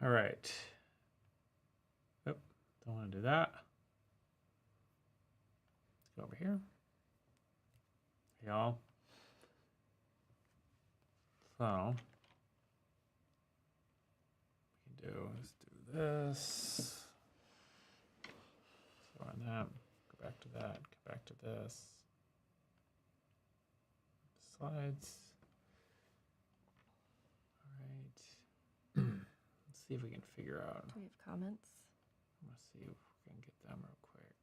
All right. Oh, don't want to do that. Let's go over here. Y'all. So we can do, let's do this. So on that, go back to that, go back to this. Slides. All right. Let's see if we can figure out. Do we have comments? I'm gonna see if we can get them real quick.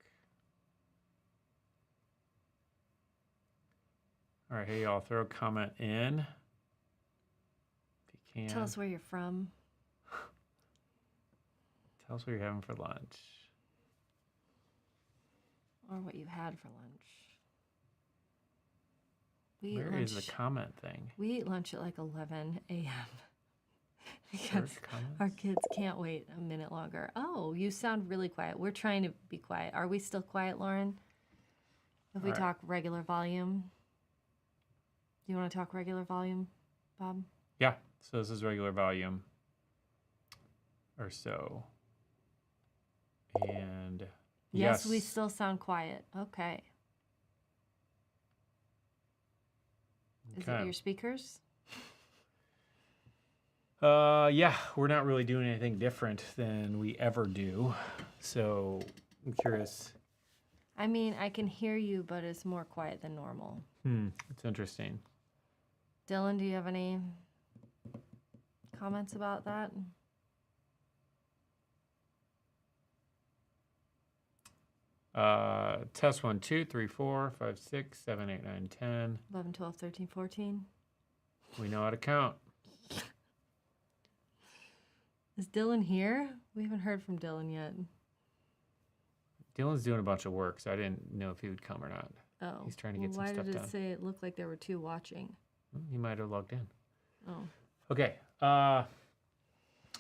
All right, hey y'all, throw a comment in if you can. Tell us where you're from. Tell us what you're having for lunch. Or what you had for lunch. Where is the comment thing? We eat lunch at like 11 a.m. because Search comments? our kids can't wait a minute longer. Oh, you sound really quiet. We're trying to be quiet. Are we still quiet, Lauren? If we talk regular volume? Do you want to talk regular volume, Bob? Yeah, so this is regular volume or so. And yes, we still sound quiet. Okay. Is it your speakers? Yeah, we're not really doing anything different than we ever do. So I'm curious. I mean, I can hear you, but it's more quiet than normal. It's interesting. Dylan, do you have any comments about that? Test 1, 2, 3, 4, 5, 6, 7, 8, 9, 10. 11, 12, 13, 14. We know how to count. Is Dylan here? We haven't heard from Dylan yet. Dylan's doing a bunch of work, so I didn't know if he would come or not. Oh. He's trying to get some why stuff did it done. say it looked like there were two watching? He might have logged in. Oh. Okay. I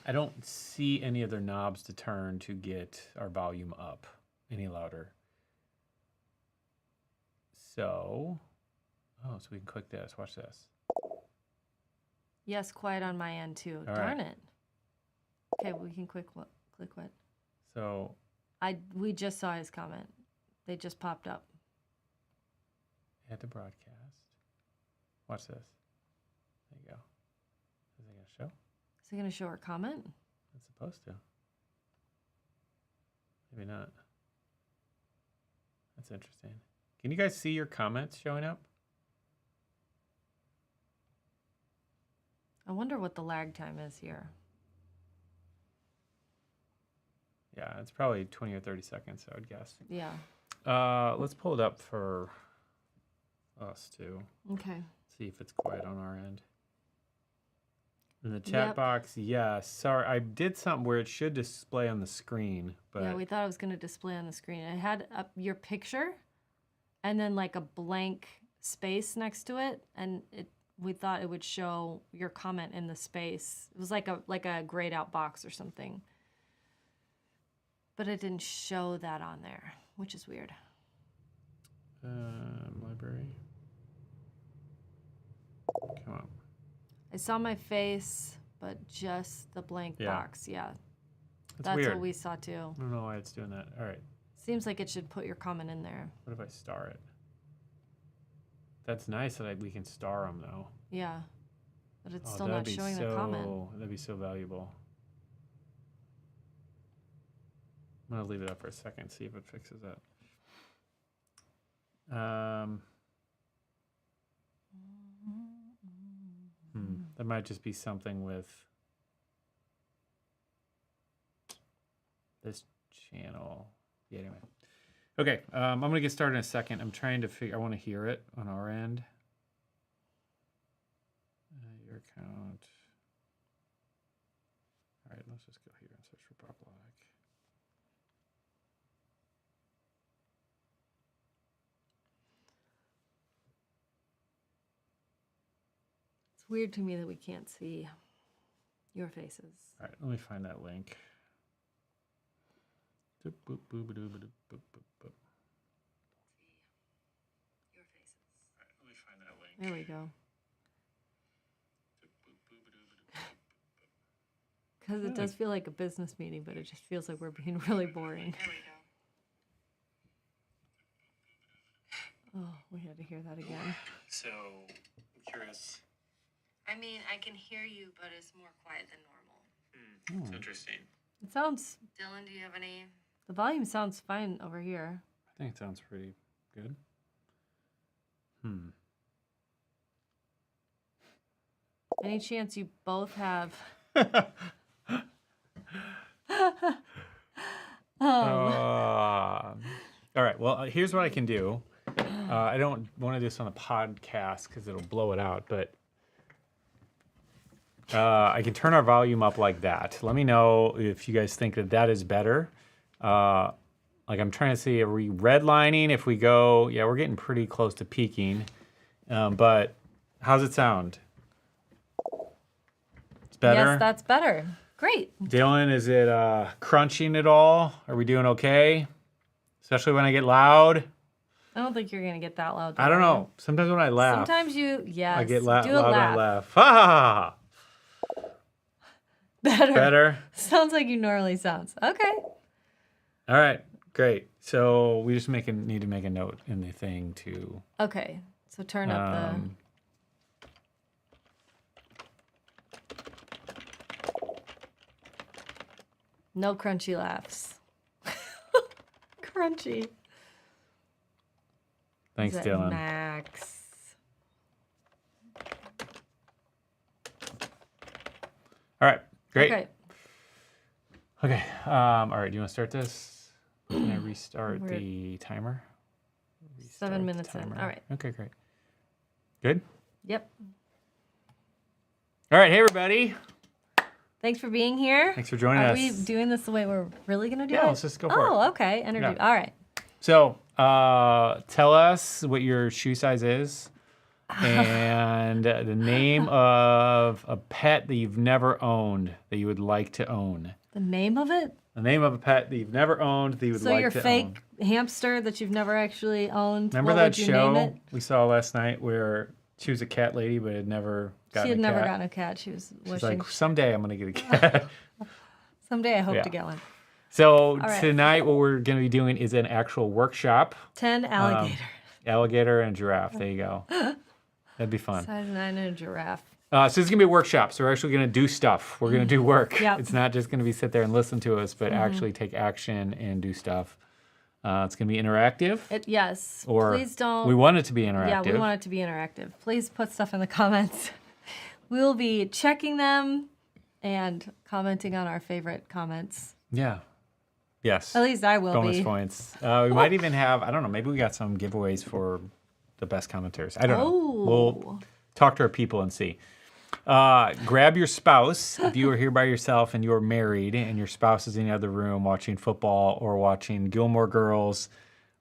don't see any other knobs to turn to get our volume up any louder. So we can click this. Watch this. Yes, quiet on my end too. All Darn right. it. Okay, we can click what? So We just saw his comment. They just popped up. add to broadcast. Watch this. There you go. Is it going to show? Is it going to show our comment? It's supposed to. Maybe not. That's interesting. Can you guys see your comments showing up? I wonder what the lag time is here. Yeah, it's probably 20 or 30 seconds, I would guess. Yeah. Let's pull it up for us too. Okay. See if it's quiet on our end. In the chat box, yes. Sorry, I did something where it should display on the screen, but yeah, we thought it was going to display on the screen. It had up your picture and then like a blank space next to it, and we thought it would show your comment in the space. It was like a grayed out box or something. But it didn't show that on there, which is weird. library. Come on. I saw my face, but just the blank box. Yeah. That's weird. what we saw too. I don't know why it's doing that. All right. Seems like it should put your comment in there. What if I star it? That's nice that we can star them though. Yeah. But it's still not showing the comment. That'd be so valuable. I'm gonna leave it up for a second, see if it fixes that. That might just be something with this channel. Yeah, anyway. Okay, I'm gonna get started in a second. I'm trying to figure, I wanna hear it on our end. Your account. All right, let's just go here and search for Bob Black. It's weird to me that we can't see your faces. All right, let me find that link. Boop, boop, boop, boop, boop, boop, boop. Your faces. All right, let me find that link. There we go. Because it does feel like a business meeting, but it just feels like we're being really boring. There we go. Oh, we had to hear that again. So, I'm curious. I mean, I can hear you, but it's more quiet than normal. It's interesting. It sounds, Dylan, do you have any? the volume sounds fine over here. I think it sounds pretty good. Any chance you both have? All right. Well, here's what I can do. I don't want to do this on a podcast because it'll blow it out, but I can turn our volume up like that. Let me know if you guys think that that is better. Like I'm trying to see, are we redlining? If we go, yeah, we're getting pretty close to peaking. But how's it sound? It's better? Yes, that's better. Great. Dylan, is it crunching at all? Are we doing okay? Especially when I get loud? I don't think you're going to get that loud. I don't know. Sometimes when I laugh, Sometimes you, yes. I get do loud a when I laugh. laugh. Ha ha ha! Better. Better? Sounds like you normally sounds. Okay. All right, great. So we just need to make a note in the thing to... Okay. So turn up the... No crunchy laughs. Crunchy. Thanks, Is that Dylan. Max. All right, great. Okay. All right, do you want to start this? Can I restart We're- the timer? 7 Restart the minutes in. timer. All right. Okay, great. Good? Yep. All right, hey, everybody. Thanks for being here. Thanks for joining Are us. we doing this the way we're really going to do it? Yeah, let's just go for it. Oh, okay. Energy. Yeah. All right. So, tell us what your shoe size is and the name of a pet that you've never owned that you would like to own. The name of it? The name of a pet that you've never owned that you would So like your to fake own. hamster that you've never actually owned. Remember what that would you name show it? we saw last night where she was a cat lady but had never gotten She had a never cat? gotten a cat. She was She's wishing. like, someday I'm going to get a cat. Someday I hope Yeah. to get one. So right. tonight what we're going to be doing is an actual workshop. 10 alligator. Alligator and giraffe. There you go. That'd be fun. Size 9 and a giraffe. So it's going to be a workshop. So we're actually going to do stuff. We're going to do work. Yep. It's not just going to be sit there and listen to us, but actually take action and do stuff. It's going to be interactive. Yes. Or Please don't. we want it to be interactive. Yeah, we want it to be interactive. Please put stuff in the comments. We will be checking them and commenting on our favorite comments. Yeah. Yes. At least I will Bonus be. points. We might even have, I don't know, maybe we got some giveaways for the best commenters. I don't know. We'll talk to our people and see. Grab your spouse if you are here by yourself and you're married and your spouse is in the other room watching football or watching Gilmore Girls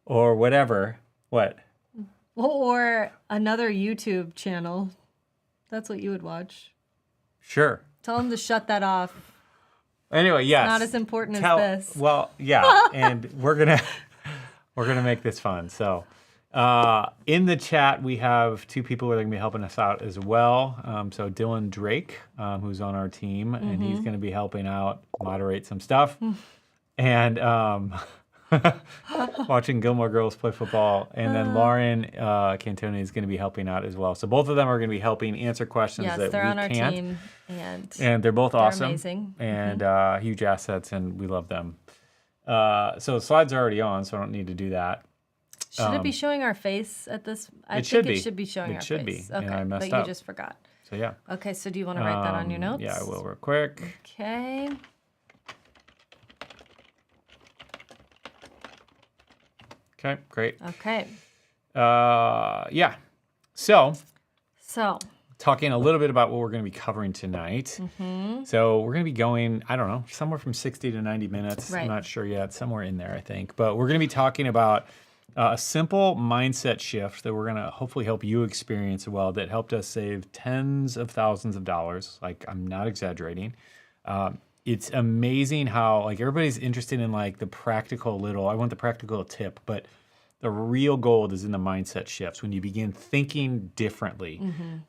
or whatever. What? Or another YouTube channel. That's what you would watch. Sure. Tell them to shut that off. Anyway, yes. Not as important as this. Well, yeah, and we're gonna make this fun. So, in the chat we have two people who are gonna be helping us out as well. So Dylan Drake, who's on our team, and he's gonna be helping out, moderate some stuff, and watching Gilmore Girls play football, and then Lauren Cantoni is gonna be helping out as well. So both of them are gonna be helping answer questions Yes, that they're we on our can't. team. And they're both awesome. amazing. And huge assets, and we love them. So the slides are already on, so I don't need to do that. Should it be showing our face at this? I It think should it be. should be showing It our should be, face. and Okay, I messed but up. you just forgot. So yeah. Okay, so do you want to write that on your notes? Yeah, I will real quick. Okay. Okay, great. Okay. Yeah. So So, talking a little bit about what we're going to be covering tonight. So we're going to be going, I don't know, somewhere from 60 to 90 minutes. Right. I'm not sure yet, somewhere in there, I think. But we're going to be talking about a simple mindset shift that we're going to hopefully help you experience as well, that helped us save tens of thousands of dollars. Like, I'm not exaggerating. It's amazing how, like, everybody's interested in, like, the practical little, I want the practical tip, but The real gold is in the mindset shifts when you begin thinking differently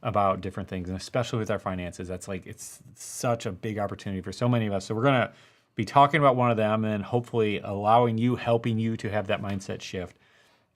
about different things, and especially with our finances. That's like it's such a big opportunity for so many of us. So we're gonna be talking about one of them, and hopefully helping you to have that mindset shift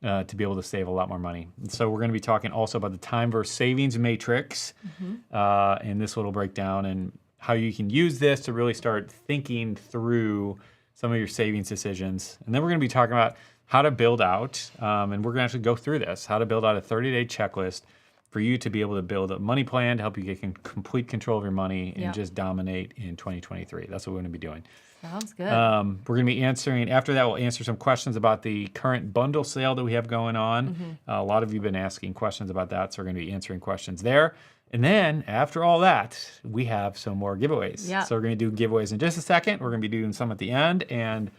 to be able to save a lot more money. And so we're going to be talking also about the time versus savings matrix in this little breakdown and how you can use this to really start thinking through some of your savings decisions. And then we're going to be talking about how to build out, and we're going to actually go through this, how to build out a 30-day checklist for you to be able to build a money plan to help you get complete control of your money and just dominate in 2023. That's what we're going to be doing. Sounds good. We're going to be answering, after that, we'll answer some questions about the current bundle sale that we have going on. A lot of you have been asking questions about that, so we're going to be answering questions there. And then after all that, we have some more giveaways. Yeah. So we're going to do giveaways in just a second. We're going to be doing some at the end, and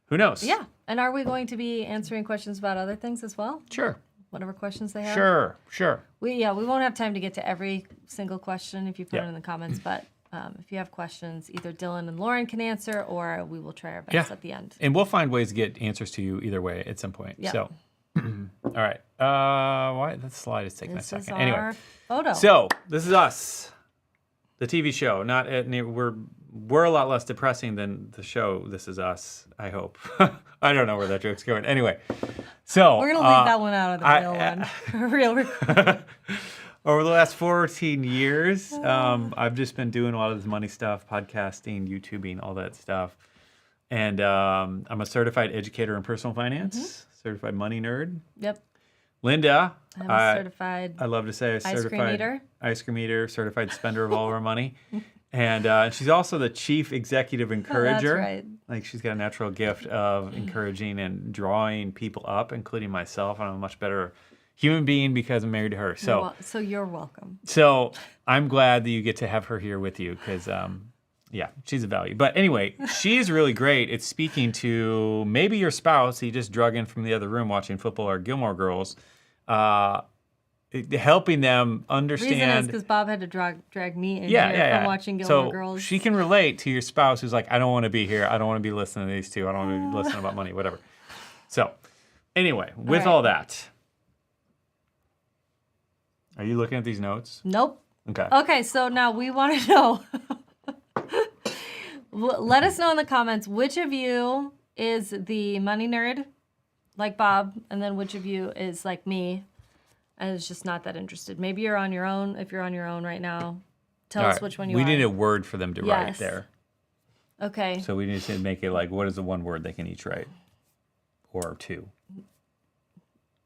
who knows? Yeah. And are we going to be answering questions about other things as well? Sure. Whatever questions they have? Sure. We won't have time to get to every single question if you put it in the comments, but if you have questions, either Dylan and Lauren can answer, or we will try our best at the end. And we'll find ways to get answers to you either way at some point. Yeah. So, all right. Why that slide is taking a This is second. our Anyway, photo. so this is us, the TV show. We're a lot less depressing than the show. This is us. I hope. I don't know where that joke's going. Anyway, so We're going to leave that one out of the real one. Real. Over the last 14 years, I've just been doing a lot of this money stuff, podcasting, YouTubing, all that stuff. And I'm a certified educator in personal finance, certified money nerd. Yep. Linda, I'm a certified I love to say, ice cream eater. ice cream eater, certified spender of all of our money. And she's also the chief executive encourager. That's right. Like she's got a natural gift of encouraging and drawing people up, including myself. And I'm a much better human being because I'm married to her. So you're welcome. So I'm glad that you get to have her here with you because, she's a value. But anyway, she's really great at speaking to maybe your spouse. He just drug in from the other room watching football or Gilmore Girls, helping them understand. Reason is because Bob had to drag me in here from watching Gilmore Girls. So she can relate to your spouse who's like, I don't want to be here. I don't want to be listening to these two. I don't want to be listening about money, whatever. So anyway, with all that. Are you looking at these notes? Nope. Okay. Okay, so now we want to know. Let us know in the comments which of you is the money nerd, like Bob, and then which of you is like me and is just not that interested. Maybe you're on your own. If you're on your own right now, tell us which one you are. We need a word for them to write there. Okay. So we need to make it like, what is the one word they can each write? Or two.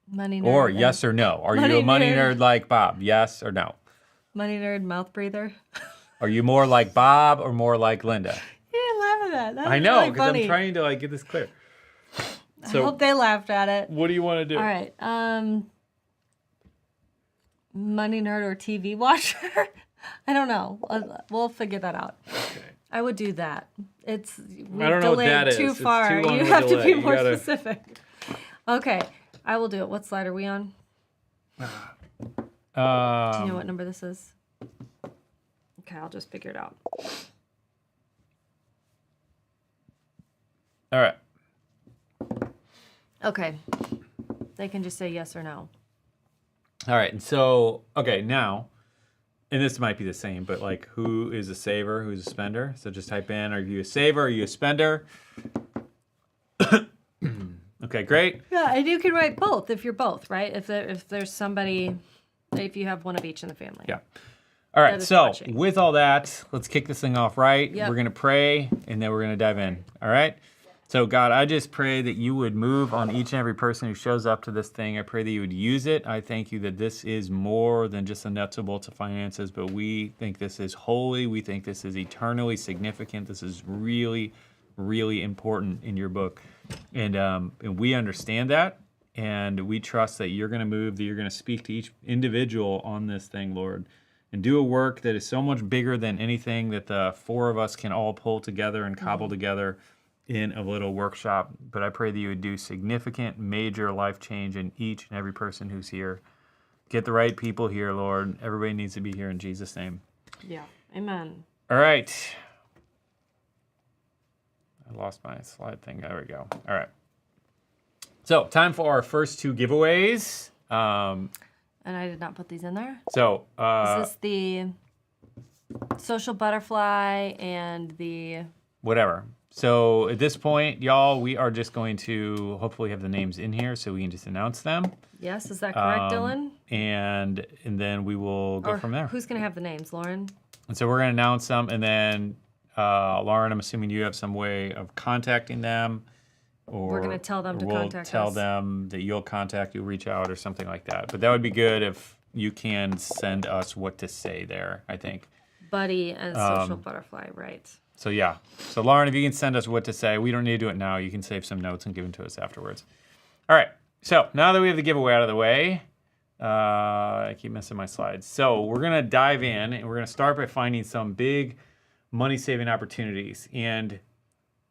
Money nerd. Or yes or no. Are you a money nerd like Bob? Yes or no? Money nerd mouth breather. Are you more like Bob or more like Linda? You didn't laugh at that. That's I know, really because funny. I'm trying to like get this clear. So I hope they laughed at it. what do you want to do? All right. Money nerd or TV watcher? I don't know. We'll figure that out. Okay. I would do that. I don't know what that is. Too It's far. too long You of a have to delay. be You more gotta- specific. Okay. I will do it. What slide are we on? Do you know what number this is? Okay, I'll just figure it out. All right. Okay. They can just say yes or no. All right. And so, okay, now, and this might be the same, but like who is a saver, who's a spender? So just type in, are you a saver, are you a spender? Okay, great. Yeah, and you can write both if you're both, right? If there's somebody, if you have one of each in the family. Yeah. All right, is so watching. with all that, let's kick this thing off right. Yep. We're going to pray, and then we're going to dive in. All right? So, God, I just pray that you would move on each and every person who shows up to this thing. I pray that you would use it. I thank you that this is more than just a nuts and bolts of finances, but we think this is holy. We think this is eternally significant. This is really, really important in your book. And we understand that, and we trust that you're going to move, that you're going to speak to each individual on this thing, Lord, and do a work that is so much bigger than anything that the four of us can all pull together and cobble together in a little workshop. But I pray that you would do significant, major life change in each and every person who's here. Get the right people here, Lord. Everybody needs to be here in Jesus' name. Yeah. Amen. All right. I lost my slide thing. There we go. All right. So time for our first two giveaways. And I did not put these in there. So Is this the social butterfly and the... whatever. So at this point, y'all, we are just going to hopefully have the names in here so we can just announce them. Yes, is that correct, Dylan? And then we will go Or from there. who's going to have the names, Lauren? And so we're going to announce them, and then Lauren, I'm assuming you have some way of contacting them. Or We're going to tell them to we'll contact tell us. them that you'll reach out or something like that. But that would be good if you can send us what to say there, I think. Buddy and social butterfly, right. So yeah. So Lauren, if you can send us what to say, we don't need to do it now. You can save some notes and give them to us afterwards. All right. So now that we have the giveaway out of the way, I keep missing my slides. So we're gonna dive in, and we're gonna start by finding some big money-saving opportunities. And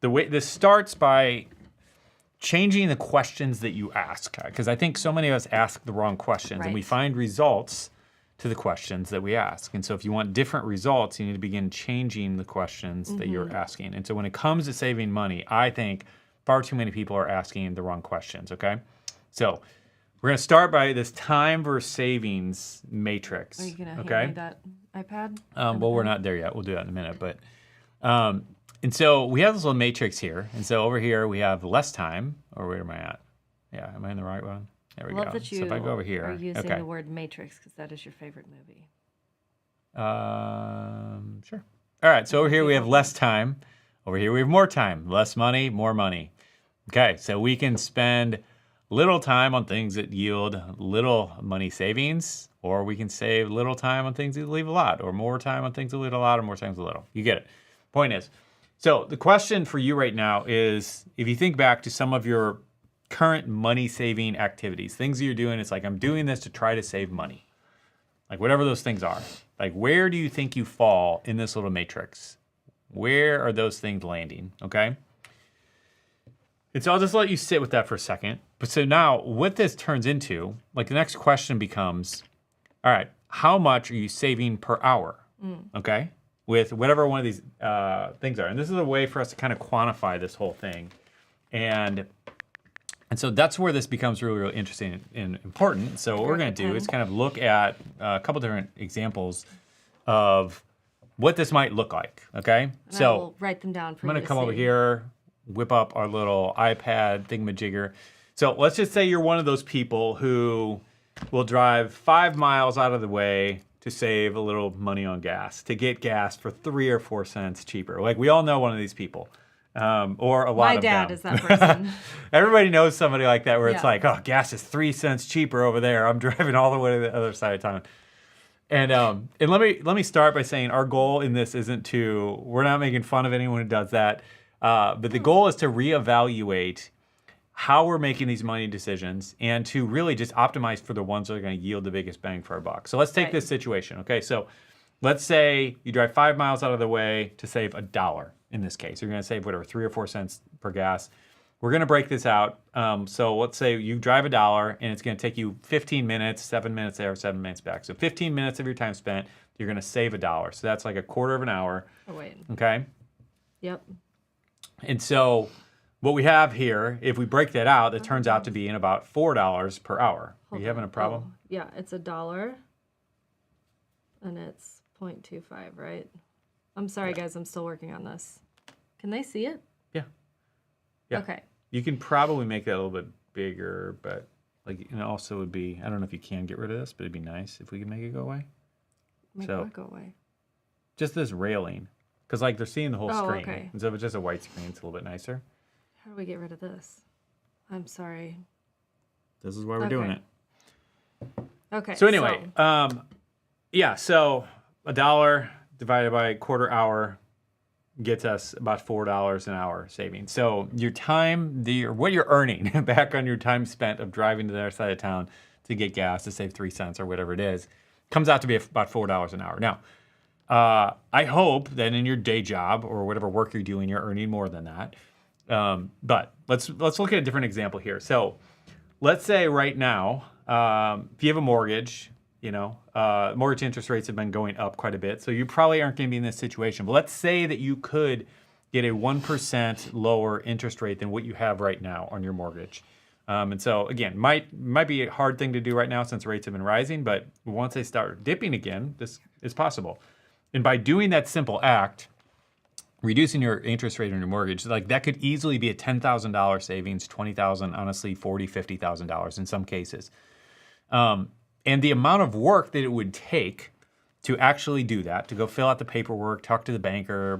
the way this starts by changing the questions that you ask, because I think so many of us ask the wrong questions, and we Right. find results to the questions that we ask. And so if you want different results, you need to begin changing the questions that you're asking. And so when it comes to saving money, I think far too many people are asking the wrong questions, okay? So we're gonna start by this time versus savings matrix, Are you going to okay? hand me that iPad? Well, we're not there yet. We'll do that in a minute. But and so we have this little matrix here. And so over here we have less time, or where am I at? Yeah, am I in the right one? There we Love go. that you So if I go over here, are using okay. the word matrix because that is your favorite movie. Sure. All right, so over here we have less time. Over here we have more time. Less money, more money. Okay, so we can spend little time on things that yield little money savings, or we can save little time on things that leave a lot, or more time on things that leave a lot, or more time with a little. You get it. Point is, so the question for you right now is, if you think back to some of your current money saving activities, things that you're doing, it's like, I'm doing this to try to save money. Like whatever those things are. Like where do you think you fall in this little matrix? Where are those things landing, okay? And so I'll just let you sit with that for a second. But so now what this turns into, like the next question becomes, all right, how much are you saving per hour, okay? With whatever one of these things are. And this is a way for us to kind of quantify this whole thing. And so that's where this becomes really, really interesting and important. So what we're going to do is kind of look at a couple different examples of what this might look like, okay? And I So will write them down for I'm you going to come see. over here, whip up our little iPad thingamajigger. So let's just say you're one of those people who will drive 5 miles out of the way to save a little money on gas, to get gas for 3 or 4 cents cheaper. Like we all know one of these people. Or a lot My of dad them. is that person. Everybody knows somebody like that where it's Yeah. like, oh, gas is 3 cents cheaper over there. I'm driving all the way to the other side of town. And let me start by saying our goal in this isn't to, we're not making fun of anyone who does that, but the goal is to reevaluate how we're making these money decisions and to really just optimize for the ones that are going to yield the biggest bang for our buck. So let's take Right. this situation, okay? So let's say you drive 5 miles out of the way to save $1 in this case. You're going to save whatever, 3 or 4 cents per gas. We're going to break this out. So let's say you drive $1 and it's going to take you 15 minutes, 7 minutes there, 7 minutes back. So 15 minutes of your time spent, you're going to save $1. So that's like a quarter of an hour, Oh, wait. okay? Yep. And so what we have here, if we break that out, it turns out to be in about $4 per hour. Are you having a problem? Oh, yeah, it's $1. And it's 0.25, right? I'm sorry, guys. I'm still working on this. Can they see it? Yeah. Yeah. Okay. You can probably make that a little bit bigger, but like it also would be, I don't know if you can get rid of this, but it'd be nice if we could make it go away. Make So- what go away? Just this railing. Because like they're seeing the whole Oh, screen. okay. And so if it's just a white screen, it's a little bit nicer. How do we get rid of this? I'm sorry. This is why we're doing Okay. it. Okay. So anyway, yeah, so $1 divided by a quarter hour gets us about $4 an hour savings. So your time, what you're earning back on your time spent of driving to the other side of town to get gas to save 3 cents or whatever it is, comes out to be about $4 an hour. Now, I hope that in your day job or whatever work you're doing, you're earning more than that. But let's look at a different example here. So let's say right now, if you have a mortgage, mortgage interest rates have been going up quite a bit. So you probably aren't going to be in this situation. But let's say that you could get a 1% lower interest rate than what you have right now on your mortgage. And so again, might be a hard thing to do right now since rates have been rising, but once they start dipping again, this is possible. And by doing that simple act, reducing your interest rate on your mortgage, like that could easily be a $10,000 savings, $20,000, honestly, $40,000, $50,000 in some cases. And the amount of work that it would take to actually do that, to go fill out the paperwork, talk to the banker,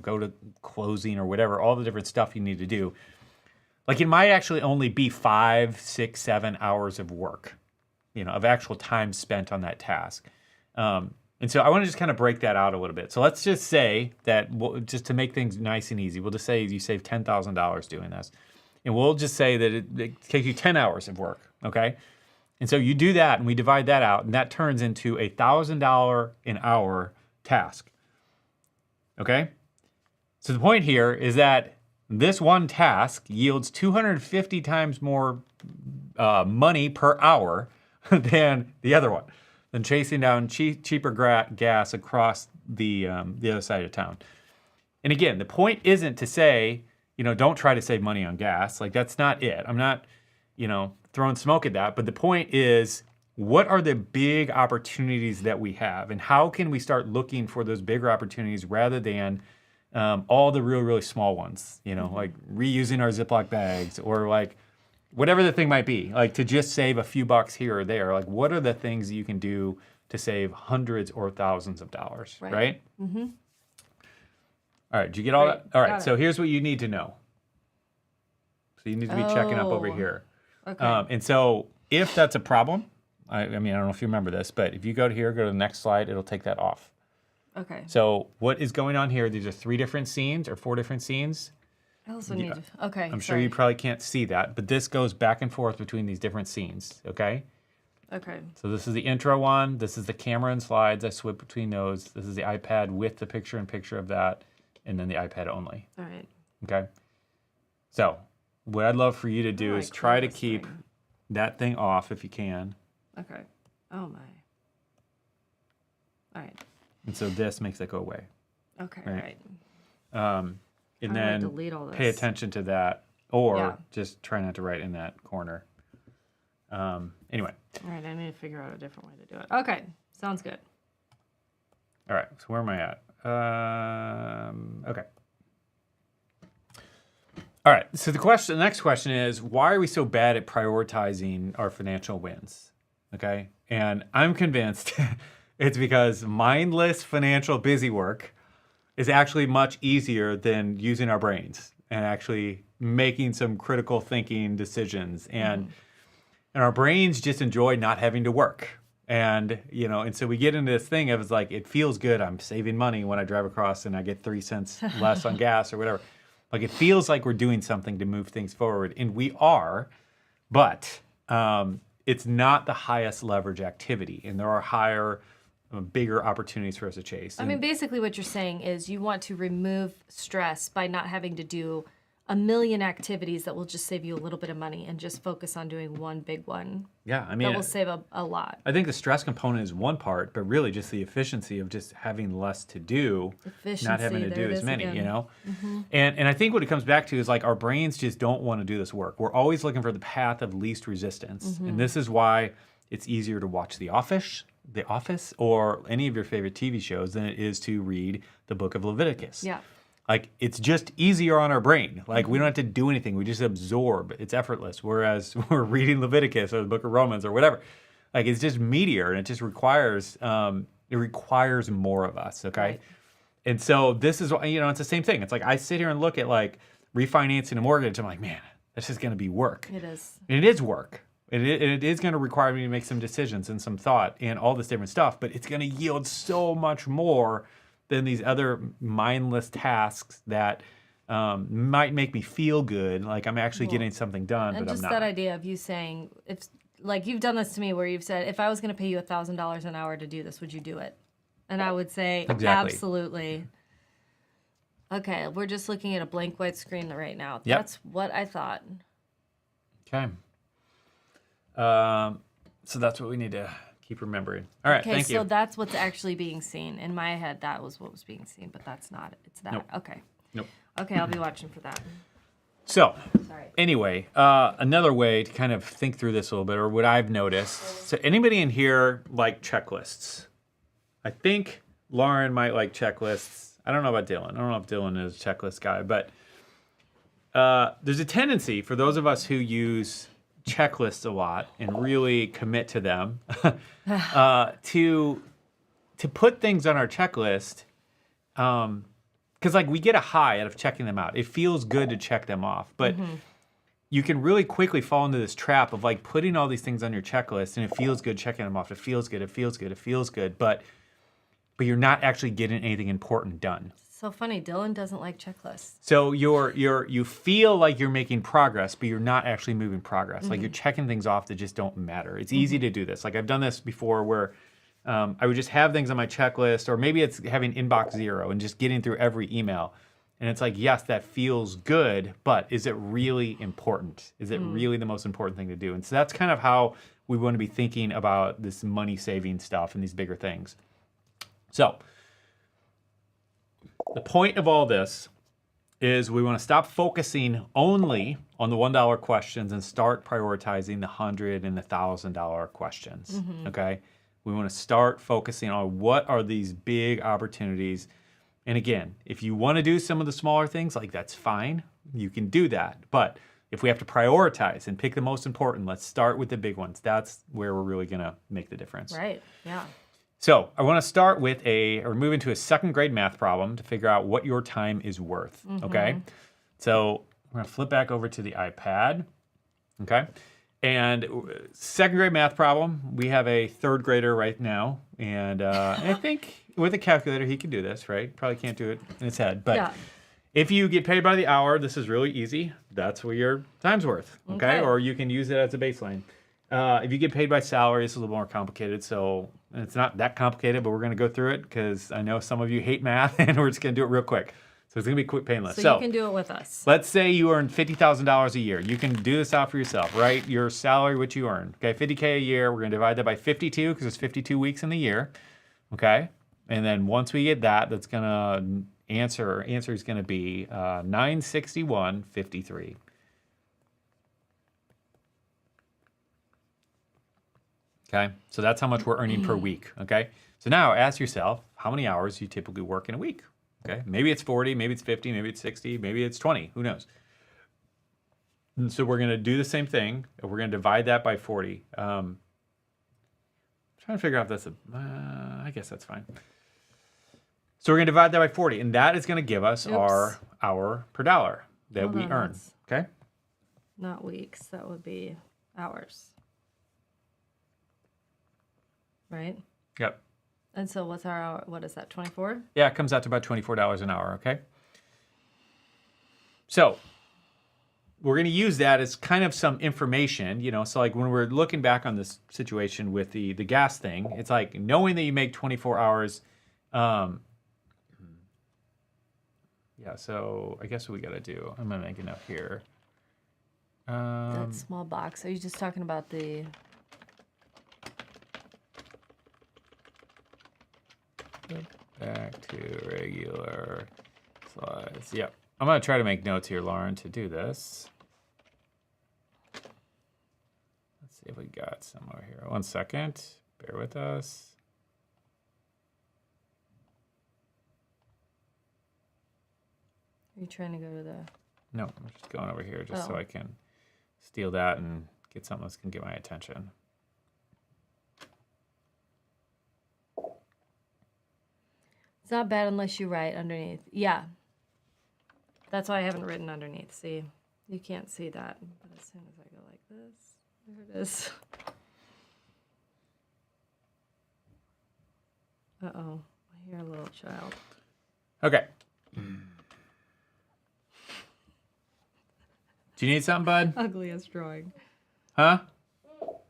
go to closing or whatever, all the different stuff you need to do. Like it might actually only be 5, 6, 7 hours of work, of actual time spent on that task. And so I want to just kind of break that out a little bit. So let's just say that, just to make things nice and easy, we'll just say you save $10,000 doing this. And we'll just say that it takes you 10 hours of work, okay? And so you do that, and we divide that out, and that turns into a $1,000 an hour task, okay? So the point here is that this one task yields 250 times more money per hour than the other one, than chasing down cheaper gas across the other side of town. And again, the point isn't to say, don't try to save money on gas. Like that's not it. I'm not, throwing smoke at that. But the point is, what are the big opportunities that we have, and how can we start looking for those bigger opportunities rather than all the really small ones? Like reusing our Ziploc bags or like whatever the thing might be, like to just save a few bucks here or there. Like what are the things that you can do to save hundreds or thousands of dollars, right? Mm-hmm. All right, did you get all that? All right, so here's what you need to know. So you need to be checking up over here. Okay. And so if that's a problem, I mean, I don't know if you remember this, but if you go to here, go to the next slide, it'll take that off. Okay. So what is going on here? These are 3 different scenes or 4 different scenes. I also need to, okay. I'm sure you probably can't see that, but this goes back and forth between these different scenes, okay? Okay. So this is the intro one. This is the camera and slides. I swip between those. This is the iPad with the picture-in-picture of that, and then the iPad only. All right. Okay? So what I'd love for you to do is try to keep that thing off if you can. Okay. Oh, my. All right. And so this makes it go away. Okay, Right. right. And How do I then delete all pay this? attention to that, or Yeah. just try not to write in that corner. Anyway. All right, I need to figure out a different way to do it. Okay, sounds good. All right, so where am I at? Okay. All right, so the next question is, why are we so bad at prioritizing our financial wins? Okay, and I'm convinced it's because mindless financial busy work is actually much easier than using our brains and actually making some critical thinking decisions. And our brains just enjoy not having to work. And, and so we get into this thing of it's like, it feels good. I'm saving money when I drive across and I get 3 cents less on gas or whatever. Like it feels like we're doing something to move things forward. And we are, but it's not the highest leverage activity. And there are higher, bigger opportunities for us to chase. I mean, basically what you're saying is you want to remove stress by not having to do a million activities that will just save you a little bit of money and just focus on doing one big one. Yeah, I mean, that will save a lot. I think the stress component is one part, but really just the efficiency of just having less to do, not having to do as many, Mm-hmm. And I think what it comes back to is like our brains just don't want to do this work. We're always looking for the path of least resistance. Mm-hmm. And this is why it's easier to watch The Office or any of your favorite TV shows than it is to read the book of Leviticus. Yeah. Like, it's just easier on our brain. Like, we don't have to do anything. We just absorb. It's effortless. Whereas we're reading Leviticus or the book of Romans or whatever. Like, it's just meatier, and it just requires more of us, okay? Right. And so this is, it's the same thing. It's like I sit here and look at, like, refinancing a mortgage. I'm like, man, this is going to be work. It is. And it is work. And it is going to require me to make some decisions and some thought and all this different stuff. But it's going to yield so much more than these other mindless tasks that might make me feel good, like I'm actually getting something done, And but I'm just not. that idea of you saying, if like you've done this to me where you've said, if I was going to pay you $1,000 an hour to do this, would you do it? And I would say, Exactly. absolutely. Okay, we're just looking at a blank white screen right now. Yep. That's what I thought. Okay. So that's what we need to keep remembering. All right, Okay, thank so you. that's what's actually being seen. In my head, that was what was being seen, but that's not it. It's that. Nope. Okay. Nope. Okay, I'll be watching for that. So, Sorry. anyway, another way to kind of think through this a little bit, or what I've noticed. So, anybody in here like checklists? I think Lauren might like checklists. I don't know about Dylan. I don't know if Dylan is a checklist guy, but there's a tendency for those of us who use checklists a lot and really commit to them to put things on our checklist. Because like we get a high out of checking them out. It feels good to check them off, but you can really quickly fall into this trap of like putting all these things on your checklist, and it feels good checking them off. It feels good. It feels good. It feels good. But you're not actually getting anything important done. So funny. Dylan doesn't like checklists. So you feel like you're making progress, but you're not actually moving progress. Like you're checking things off that just don't matter. It's easy to do this. Like I've done this before where I would just have things on my checklist, or maybe it's having inbox 0 and just getting through every email. And it's like, yes, that feels good, but is it really important? Is it really the most important thing to do? And so that's kind of how we want to be thinking about this money saving stuff and these bigger things. So the point of all this is we want to stop focusing only on the $1 questions and start prioritizing the $100 and the $1,000 questions, okay? We want to start focusing on what are these big opportunities. And again, if you want to do some of the smaller things, like that's fine. You can do that. But if we have to prioritize and pick the most important, let's start with the big ones. That's where we're really going to make the difference. Right. Yeah. So I want to start with move into a second grade math problem to figure out what your time is worth, okay? So we're going to flip back over to the iPad, okay? And second grade math problem, we have a third grader right now. And I think with a calculator, he can do this, right? Probably can't do it in his head. But if you get paid by the hour, this is really easy. That's what your time's worth, okay? Or you can use it as a baseline. If you get paid by salary, it's a little more complicated. So it's not that complicated, but we're going to go through it because I know some of you hate math, and we're just going to do it real quick. So it's going to be quick, painless. So you can do it with us. Let's say you earn $50,000 a year. You can do this out for yourself, right? Your salary, what you earn. Okay, $50K a year. We're going to divide that by 52 because there's 52 weeks in the year. Okay, and then once we get that, that's going to answer is going to be 961.53. Okay, so that's how much we're earning per week. Okay, so now ask yourself, how many hours do you typically work in a week? Okay, maybe it's 40, maybe it's 50, maybe it's 60, maybe it's 20, who knows? And so we're gonna do the same thing. We're gonna divide that by 40. Trying to figure out if that's I guess that's fine. So we're gonna divide that by 40, and that is gonna give us our hour per dollar that we earn, okay? Not weeks, that would be hours. Right? Yep. And so what's our hour? What is that, 24? Yeah, it comes out to about $24 an hour, okay? So we're going to use that as kind of some information, you know, so like when we're looking back on this situation with the gas thing, it's like knowing that you make 24 hours. Yeah, so I guess what we got to do, I'm going to make a note here. That small box, are you just talking about the... Back to regular slides. Yep. I'm going to try to make notes here, Lauren, to do this. Let's see if we got some over here. 1 second. Bear with us. Are you trying to go to the... No, I'm just going over here just so I can steal that and get something that's going to get my attention. It's not bad unless you write underneath. Yeah. That's why I haven't written underneath. See? You can't see that. But as soon as I go like this, there it is. Uh-oh. I hear a little child. Okay. Do you need something, bud? Ugliest drawing. Huh? All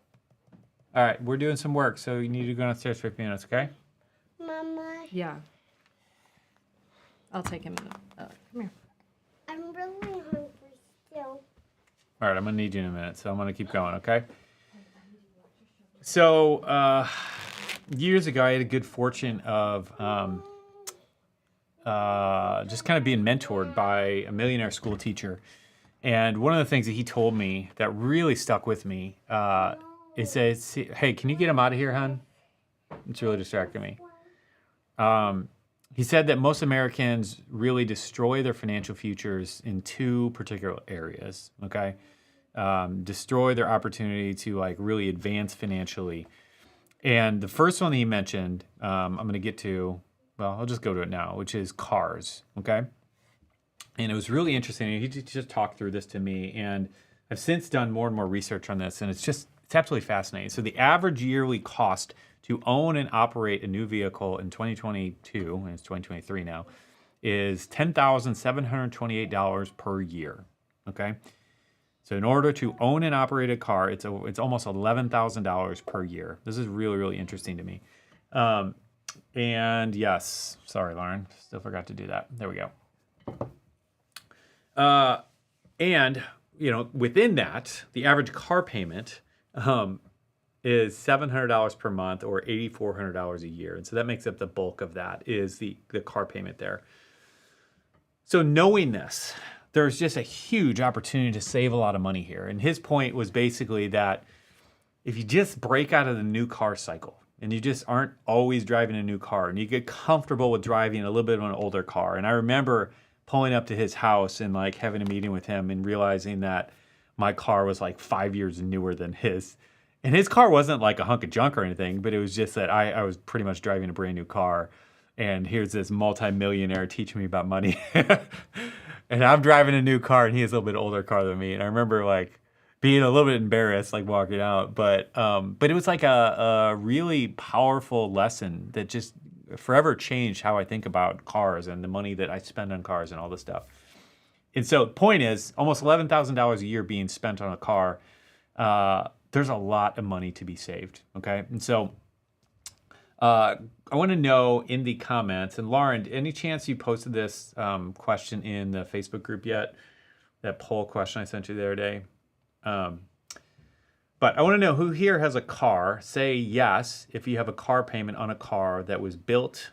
right, we're doing some work, so you need to go downstairs for a few minutes, okay? Mama, Yeah. I'll take him. Come here. I'm really hungry still. All right, I'm going to need you in a minute, so I'm going to keep going, okay? So, years ago, I had a good fortune of just kind of being mentored by a millionaire school teacher. And one of the things that he told me that really stuck with me is that, hey, can you get him out of here, hon? It's really distracting me. He said that most Americans really destroy their financial futures in two particular areas, okay? Destroy their opportunity to like really advance financially. And the first one that he mentioned, I'm going to get to, well, I'll just go to it now, which is cars, okay? And it was really interesting. He just talked through this to me, and I've since done more and more research on this, and it's absolutely fascinating. So the average yearly cost to own and operate a new vehicle in 2022, and it's 2023 now, is $10,728 per year, okay? So in order to own and operate a car, it's almost $11,000 per year. This is really, really interesting to me. And yes, sorry, Lauren, still forgot to do that. There we go. And, you know, within that, the average car payment is $700 per month or $8,400 a year. And so that makes up the bulk of that is the car payment there. So knowing this, there's just a huge opportunity to save a lot of money here. And his point was basically that if you just break out of the new car cycle and you just aren't always driving a new car and you get comfortable with driving a little bit of an older car. And I remember pulling up to his house and like having a meeting with him and realizing that my car was like 5 years newer than his. And his car wasn't like a hunk of junk or anything, but it was just that I was pretty much driving a brand new car. And here's this multimillionaire teaching me about money. And I'm driving a new car and he has a little bit older car than me. And I remember like being a little bit embarrassed, like walking out. But it was like a really powerful lesson that just forever changed how I think about cars and the money that I spend on cars and all this stuff. And so the point is almost $11,000 a year being spent on a car. There's a lot of money to be saved, okay? And so I want to know in the comments, and Lauren, any chance you posted this question in the Facebook group yet? That poll question I sent you the other day. But I want to know who here has a car. Say yes if you have a car payment on a car that was built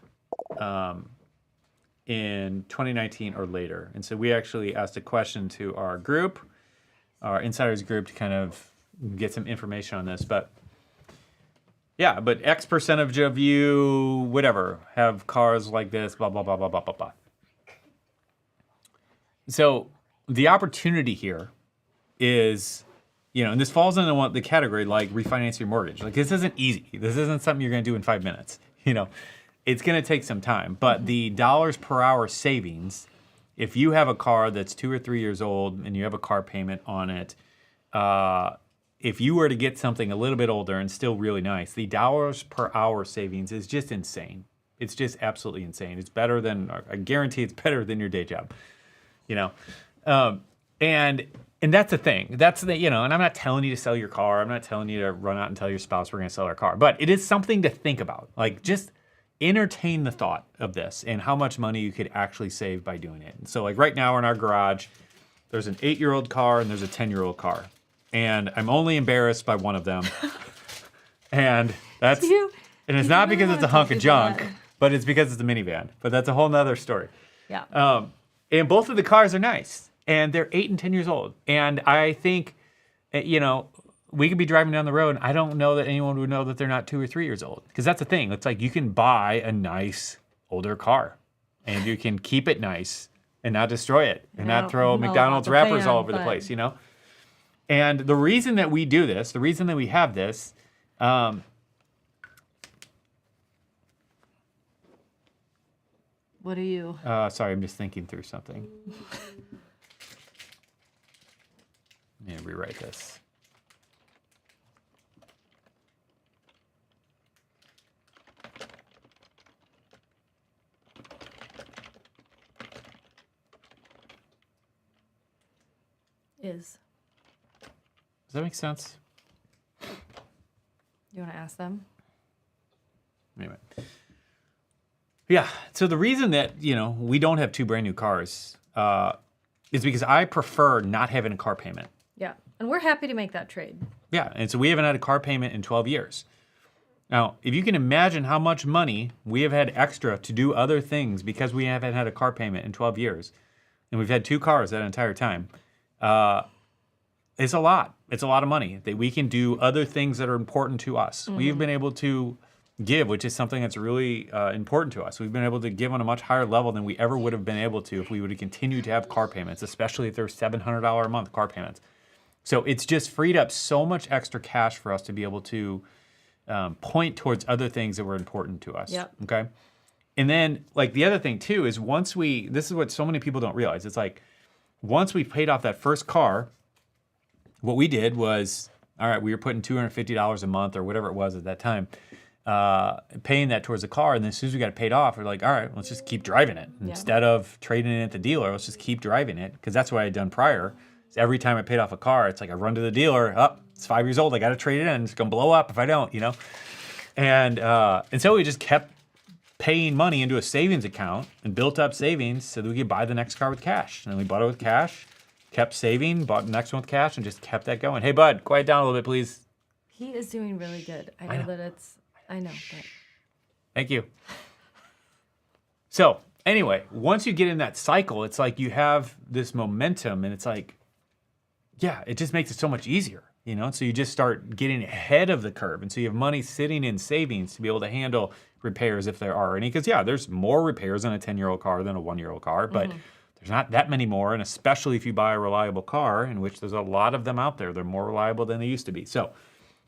in 2019 or later. And so we actually asked a question to our group, our insiders group, to kind of get some information on this. But yeah, but X percentage of you, whatever, have cars like this, blah, blah, blah, blah, blah, blah, blah. So the opportunity here is, you know, and this falls into the category like refinance your mortgage. Like this isn't easy. This isn't something you're going to do in 5 minutes. You know, it's going to take some time. But the dollars per hour savings, if you have a car that's 2 or 3 years old and you have a car payment on it, if you were to get something a little bit older and still really nice, the dollars per hour savings is just insane. It's just absolutely insane. It's better than, I guarantee it's better than your day job, you know? And that's the thing. That's the, you know, and I'm not telling you to sell your car. I'm not telling you to run out and tell your spouse we're going to sell our car. But it is something to think about. Like just entertain the thought of this and how much money you could actually save by doing it. And so like right now in our garage, there's an 8-year-old car and there's a 10-year-old car. And I'm only embarrassed by one of them. And that's, and it's not because it's a hunk of junk, but it's because it's a minivan. But that's a whole nother story. Yeah. And both of the cars are nice. And they're 8 and 10 years old. And I think, you know, we could be driving down the road and I don't know that anyone would know that they're not 2 or 3 years old. Because that's the thing. It's like you can buy a nice older car and you can keep it nice and not destroy it and not throw McDonald's wrappers all over the place, you know? And the reason that we do this, the reason that we have this, what are you? sorry, I'm just thinking through something. Let me rewrite this. Is. Does that make sense? You want to ask them? Anyway. Yeah, so the reason that, you know, we don't have 2 brand new cars is because I prefer not having a car payment. Yeah. And we're happy to make that trade. Yeah, and so we haven't had a car payment in 12 years. Now, if you can imagine how much money we have had extra to do other things because we haven't had a car payment in 12 years, and we've had 2 cars that entire time, it's a lot. It's a lot of money that we can do other things that are important to us. We've been able to give, which is something that's really important to us. We've been able to give on a much higher level than we ever would have been able to if we would have continued to have car payments, especially if they're $700 a month car payments. So it's just freed up so much extra cash for us to be able to point towards other things that were important to us. Yep. Okay. And then, like, the other thing too is this is what so many people don't realize. It's like, once we paid off that first car, what we did was, all right, we were putting $250 a month or whatever it was at that time, paying that towards the car. And then as soon as we got it paid off, we're like, all right, let's just keep driving it. Yeah. Instead of trading it at the dealer, let's just keep driving it. Because that's what I had done prior. Every time I paid off a car, it's like I run to the dealer, it's 5 years old, I got to trade it in. It's going to blow up if I don't, And so we just kept paying money into a savings account and built up savings so that we could buy the next car with cash. And then we bought it with cash, kept saving, bought the next one with cash, and just kept that going. Hey, bud, quiet down a little bit, please. He is doing really good. I know. But Thank you. So anyway, once you get in that cycle, it's like you have this momentum, and it's like, yeah, it just makes it so much easier, So you just start getting ahead of the curve, and so you have money sitting in savings to be able to handle repairs if there are any. Because there's more repairs on a 10-year-old car than a 1-year-old car, but there's not that many more, and especially if you buy a reliable car, in which there's a lot of them out there. They're more reliable than they used to be. So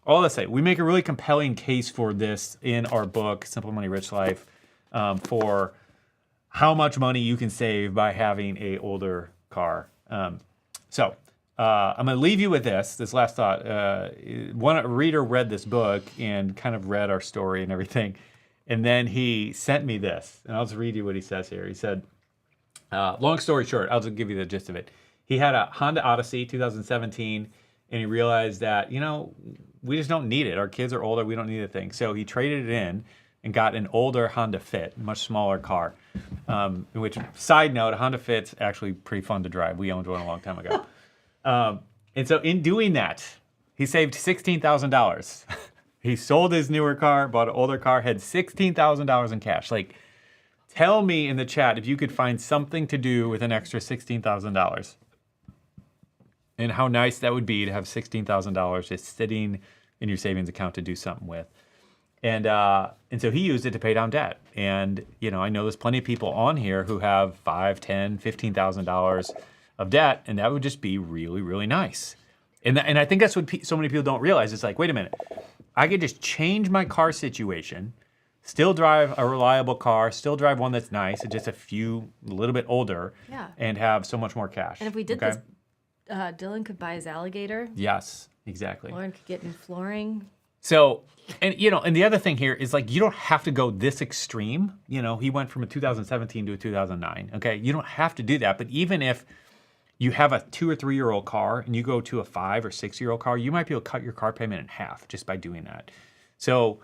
all to say, we make a really compelling case for this in our book, Simple Money, Rich Life, for how much money you can save by having a older car. So I'm going to leave you with this last thought. One reader read this book and kind of read our story and everything, and then he sent me this, and I'll just read you what he says here. He said, long story short, I'll just give you the gist of it. He had a Honda Odyssey 2017, and he realized that, we just don't need it. Our kids are older. We don't need the thing. So he traded it in and got an older Honda Fit, much smaller car. Which, side note, a Honda Fit's actually pretty fun to drive. We owned one a long time ago. And so in doing that, he saved $16,000. He sold his newer car, bought an older car, had $16,000 in cash. Like, tell me in the chat if you could find something to do with an extra $16,000. And how nice that would be to have $16,000 just sitting in your savings account to do something with. And so he used it to pay down debt. And, I know there's plenty of people on here who have $5,000, $10,000, $15,000 of debt, and that would just be really, really nice. And I think that's what so many people don't realize. It's like, wait a minute, I could just change my car situation, still drive a reliable car, still drive one that's nice, and just a little bit older, and have so much more cash. And if we did this, Dylan could buy his alligator. Yes, exactly. Lauren could get new flooring. So, and the other thing here is, like, you don't have to go this extreme. He went from a 2017 to a 2009. Okay, you don't have to do that. But even if you have a 2 or 3 year old car and you go to a 5 or 6 year old car, you might be able to cut your car payment in half just by doing that. So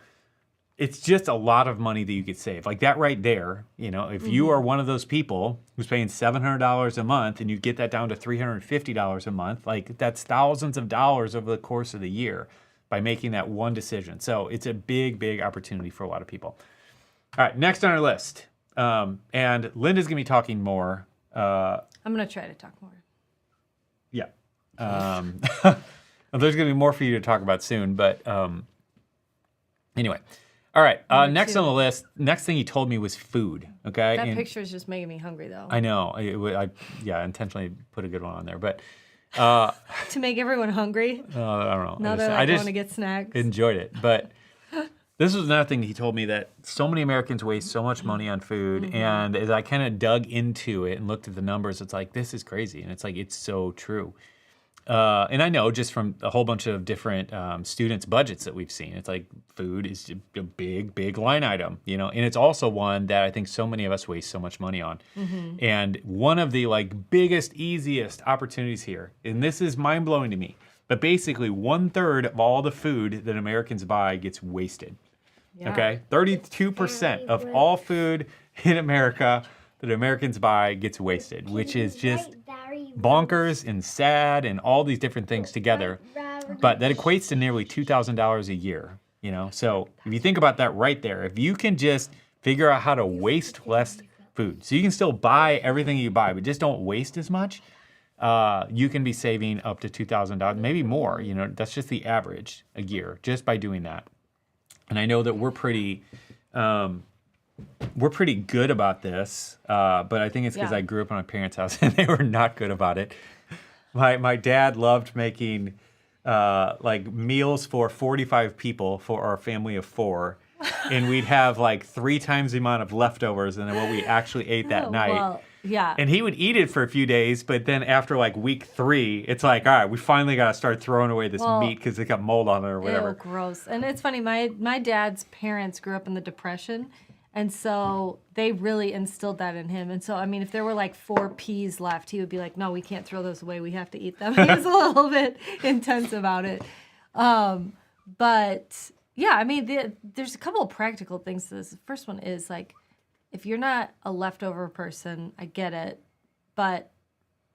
it's just a lot of money that you could save. Like that right there, if you are one of those people who's paying $700 a month and you get that down to $350 a month, like that's thousands of dollars over the course of the year by making that one decision. So it's a big, big opportunity for a lot of people. All right, next on our list. And Linda's going to be talking more. I'm going to try to talk more. Yeah. There's going to be more for you to talk about soon. But anyway. All right. Next on the list, next thing he told me was food. Okay. That picture is just making me hungry, though. I know. I intentionally put a good one on there. But to make everyone hungry. I don't know. Now they're going to get snacks. Enjoyed it. But this was another thing he told me, that so many Americans waste so much money on food. Mm-hmm. And as I kind of dug into it and looked at the numbers, it's like, this is crazy. And it's like, it's so true. And I know just from a whole bunch of different students' budgets that we've seen, it's like food is a big, big line item, and it's also one that I think so many of us waste so much money on. Mm-hmm. And one of the biggest, easiest opportunities here, and this is mind blowing to me, but basically 1/3 of all the food that Americans buy gets wasted. Yeah. Okay, 32% of all food in America that Americans buy gets wasted, which is just bonkers and sad and all these different things together. But that equates to nearly $2,000 a year, So if you think about that right there, if you can just figure out how to waste less food, so you can still buy everything you buy, but just don't waste as much, you can be saving up to $2,000, maybe more. You know, that's just the average a year just by doing that. And I know that we're pretty good about this, but I think it's because I grew up in my parents' house and they were not good about it. My dad loved making like meals for 45 people for our family of 4. And we'd have like 3 times the amount of leftovers than what we actually ate that night. Well, yeah. And he would eat it for a few days, but then after like week 3, it's like, all right, we finally got to start throwing away this meat because it got mold on it or whatever. Ew, gross. And it's funny, my dad's parents grew up in the Depression, and so they really instilled that in him. And so, I mean, if there were like 4 peas left, he would be like, no, we can't throw those away. We have to eat them. He was a little bit intense about it. But yeah, I mean, there's a couple of practical things to this. The first one is like, if you're not a leftover person, I get it, but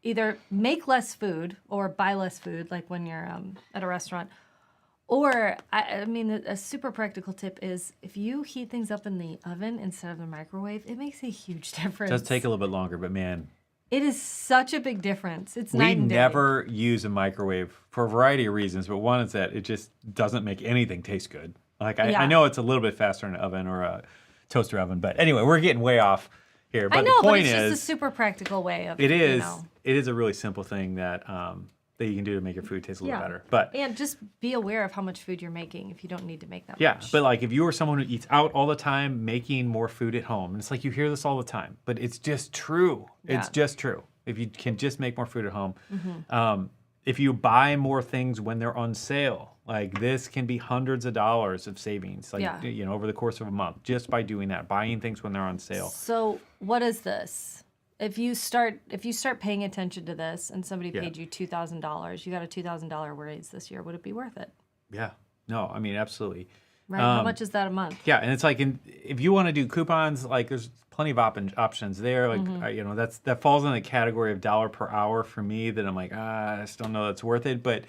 either make less food or buy less food, like when you're at a restaurant. Or, I mean, a super practical tip is if you heat things up in the oven instead of the microwave, it makes a huge difference. It does take a little bit longer, but man. It is such a big difference. It's We night and day. never use a microwave for a variety of reasons, but one is that it just doesn't make anything taste good. Like I know it's a little bit faster in an oven or a toaster oven, but anyway, we're getting way off here. But I know, the point but it's is, just a super practical way of it is You know. it is a really simple thing that that you can do to make your food taste a little Yeah. better. But And just be aware of how much food you're making if you don't need to make that yeah, much. but like if you are someone who eats out all the time, making more food at home, and it's like you hear this all the time, but it's just true. It's Yeah. just true. If you can just make more food at home, if you buy more things when they're on sale, like this can be hundreds of dollars of savings, like Yeah. you know, over the course of a month, just by doing that, buying things when they're on sale. So what is this? If you start paying attention to this and somebody Yeah. paid you $2,000, you got a $2,000 raise this year, would it be worth it? Yeah, no, I mean absolutely. Right? How much is that a month? Yeah, and it's like if you want to do coupons, like there's plenty of options there. Like you know, that falls in the category of dollar per hour for me. That I'm like, I just don't know that's worth it. But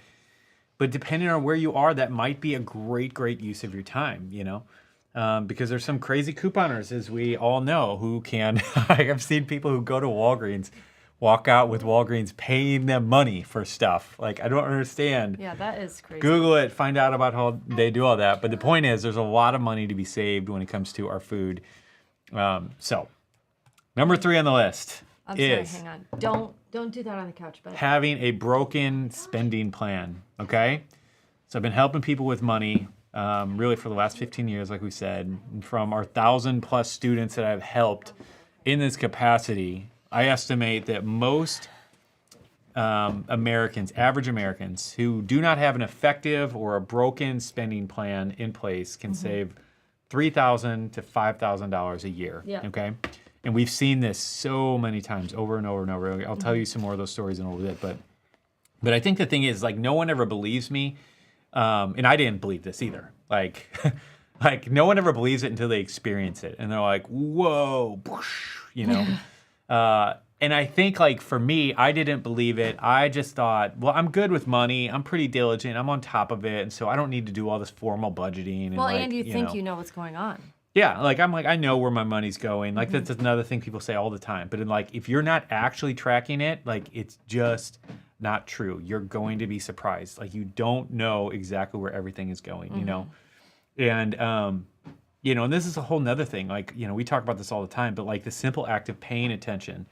depending on where you are, that might be a great use of your time. You know, because there's some crazy couponers, as we all know, who can. I've seen people who go to Walgreens, walk out with Walgreens paying them money for stuff. Like I don't understand. Yeah, that is crazy. Google it, find out about how they do all that. But the point is, there's a lot of money to be saved when it comes to our food. So, number 3 on the list I'm is sorry, hang on. Don't do that on the couch, bud. having a broken spending plan. Okay, so I've been helping people with money really for the last 15 years, like we said. And from our 1,000+ students that I've helped in this capacity, I estimate that most Americans, average Americans, who do not have an effective or a broken spending plan in place can save $3,000 to $5,000 a year. Yeah. Okay. And we've seen this so many times over and over and over. I'll tell you some more of those stories in a little bit, but I think the thing is, like, no one ever believes me, and I didn't believe this either. Like, like no one ever believes it until they experience it, and they're like, "Whoa," you know. And I think, like, for me, I didn't believe it. I just thought, well, I'm good with money. I'm pretty diligent. I'm on top of it, and so I don't need to do all this formal budgeting. And Well, like, and you think know. you know what's going on. Yeah, like I know where my money's going. Like that's another thing people say all the time. But like if you're not actually tracking it, like it's just not true. You're going to be surprised. Like you don't know exactly where everything is going, you know? And you know, and this is a whole nother thing. Like, you know, we talk about this all the time, but like the simple act of paying attention,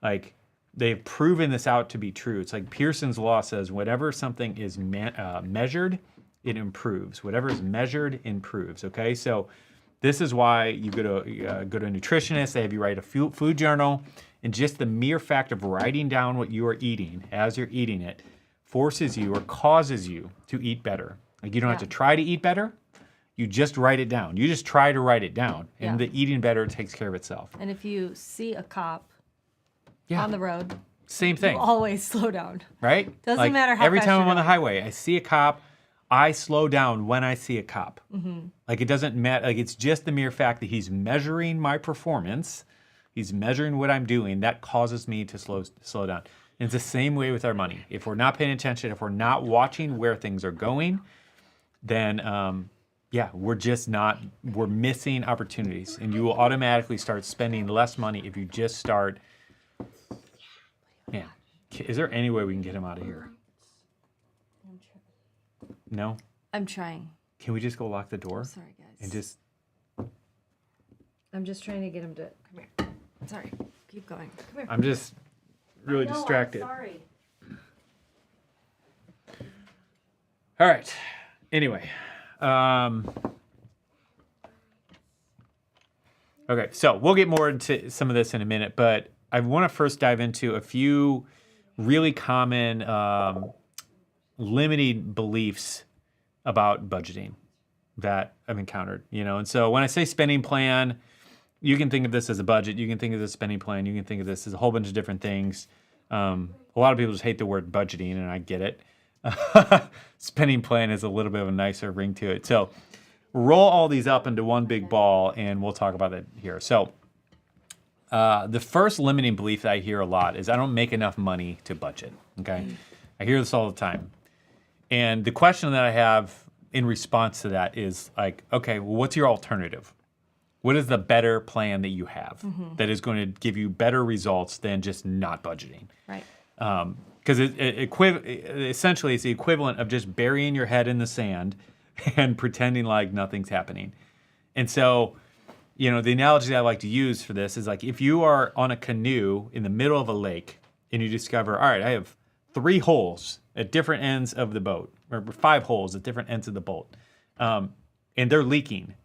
like they've proven this out to be true. It's like Pearson's law says, whatever something is measured, it improves. Whatever is measured improves. Okay, so this is why you go to a nutritionist. They have you write a food journal, and just the mere fact of writing down what you are eating as you're eating it forces you or causes you to eat better. Like you don't have to try to eat better. You just write it down. You just try to write it down, and the eating better takes care of itself. And if you see a cop Yeah, on the road, same thing, always slow down. right? Doesn't Like, matter how every fast time you're I'm on the going. highway, I see a cop. I slow down when I see a cop. Like it doesn't matter. Like it's just the mere fact that he's measuring my performance. He's measuring what I'm doing. That causes me to slow down. And it's the same way with our money. If we're not paying attention, if we're not watching where things are going, then we're just not. We're missing opportunities, and you will automatically start spending less money if you just start. Yeah. Is there any way we can get him out of here? No? I'm trying. Can we just go lock the door Sorry, guys. and just... I'm just trying to get him to come here. Sorry. Keep going. Come here. I'm just really No, I'm distracted. sorry. All right. Anyway. Okay, so we'll get more into some of this in a minute, but I want to first dive into a few really common limiting beliefs about budgeting that I've encountered, And so when I say spending plan, you can think of this as a budget, you can think of this as a spending plan, you can think of this as a whole bunch of different things. A lot of people just hate the word budgeting, and I get it. Spending plan is a little bit of a nicer ring to it. So roll all these up into one big ball, and we'll talk about it here. So the first limiting belief that I hear a lot is I don't make enough money to budget, okay? I hear this all the time. And the question that I have in response to that is like, okay, well, what's your alternative? What is the better plan that you have that is going to give you better results than just not budgeting? Right. Because essentially it's the equivalent of just burying your head in the sand and pretending like nothing's happening. And so, the analogy that I like to use for this is like if you are on a canoe in the middle of a lake and you discover, all right, I have 3 holes at different ends of the boat, or 5 holes at different ends of the boat, and they're leaking.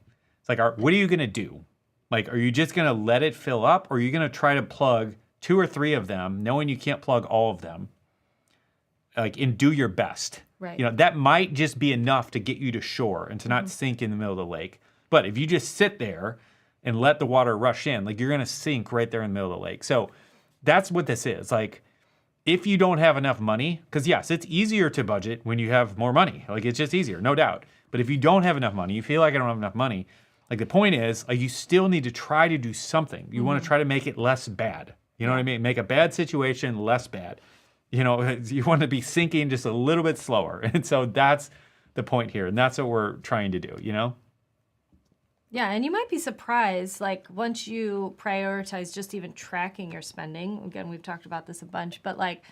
It's like, what are you going to do? Like, are you just going to let it fill up, or are you going to try to plug 2 or 3 of them, knowing you can't plug all of them, like, and do your best? Right. That might just be enough to get you to shore and to not sink in the middle of the lake. But if you just sit there and let the water rush in, like, you're going to sink right there in the middle of the lake. So that's what this is. Like, if you don't have enough money, because yes, it's easier to budget when you have more money. Like, it's just easier, no doubt. But if you don't have enough money, you feel like I don't have enough money, like, the point is, like, you still need to try to do something. You want to try to make it less bad. You know what I mean? Make a bad situation less bad. You want to be sinking just a little bit slower. And so that's the point here. And that's what we're trying to do, Yeah, and you might be surprised, like, once you prioritize just even tracking your spending. Again, we've talked about this a bunch, but, like,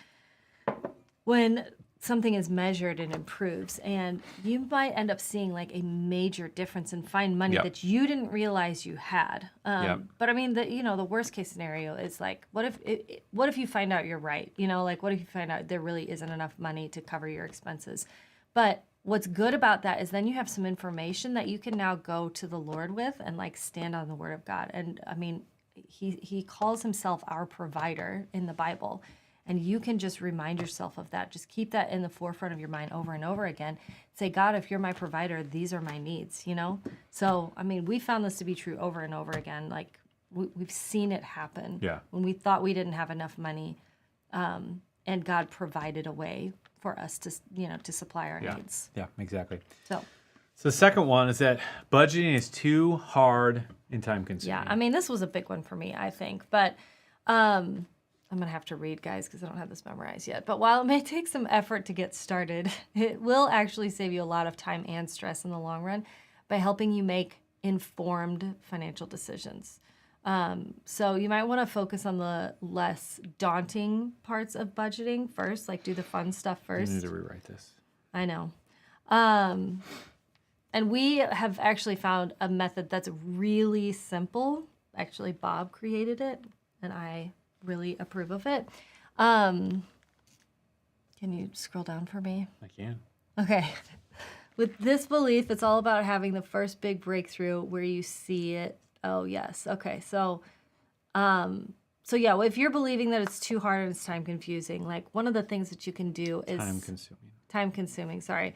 when something is measured and improves, and you might end up seeing, like, a major difference and find money that you didn't realize you had. But, I mean, the worst case scenario is, like, what if you find out you're right? Like, what if you find out there really isn't enough money to cover your expenses? But what's good about that is then you have some information that you can now go to the Lord with and, like, stand on the Word of God. And I mean, he calls himself our provider in the Bible, and you can just remind yourself of that. Just keep that in the forefront of your mind over and over again. Say, God, if you're my provider, these are my needs. So I mean, we found this to be true over and over again. Like, we've seen it happen. Yeah. When we thought we didn't have enough money, and God provided a way for us to, to supply our needs. Yeah, exactly. So the second one is that budgeting is too hard and time consuming. yeah, I mean, this was a big one for me, I think. But I'm going to have to read, guys, because I don't have this memorized yet. But while it may take some effort to get started, it will actually save you a lot of time and stress in the long run by helping you make informed financial decisions. So you might want to focus on the less daunting parts of budgeting first, like do the fun stuff first. You need to rewrite this. I know. And we have actually found a method that's really simple. Actually, Bob created it, and I really approve of it. Can you scroll down for me? I can. Okay. With this belief, it's all about having the first big breakthrough where you see it. Oh, yes. Okay. So yeah, if you're believing that it's too hard and it's time confusing, like, one of the things that you can do is time consuming. Sorry.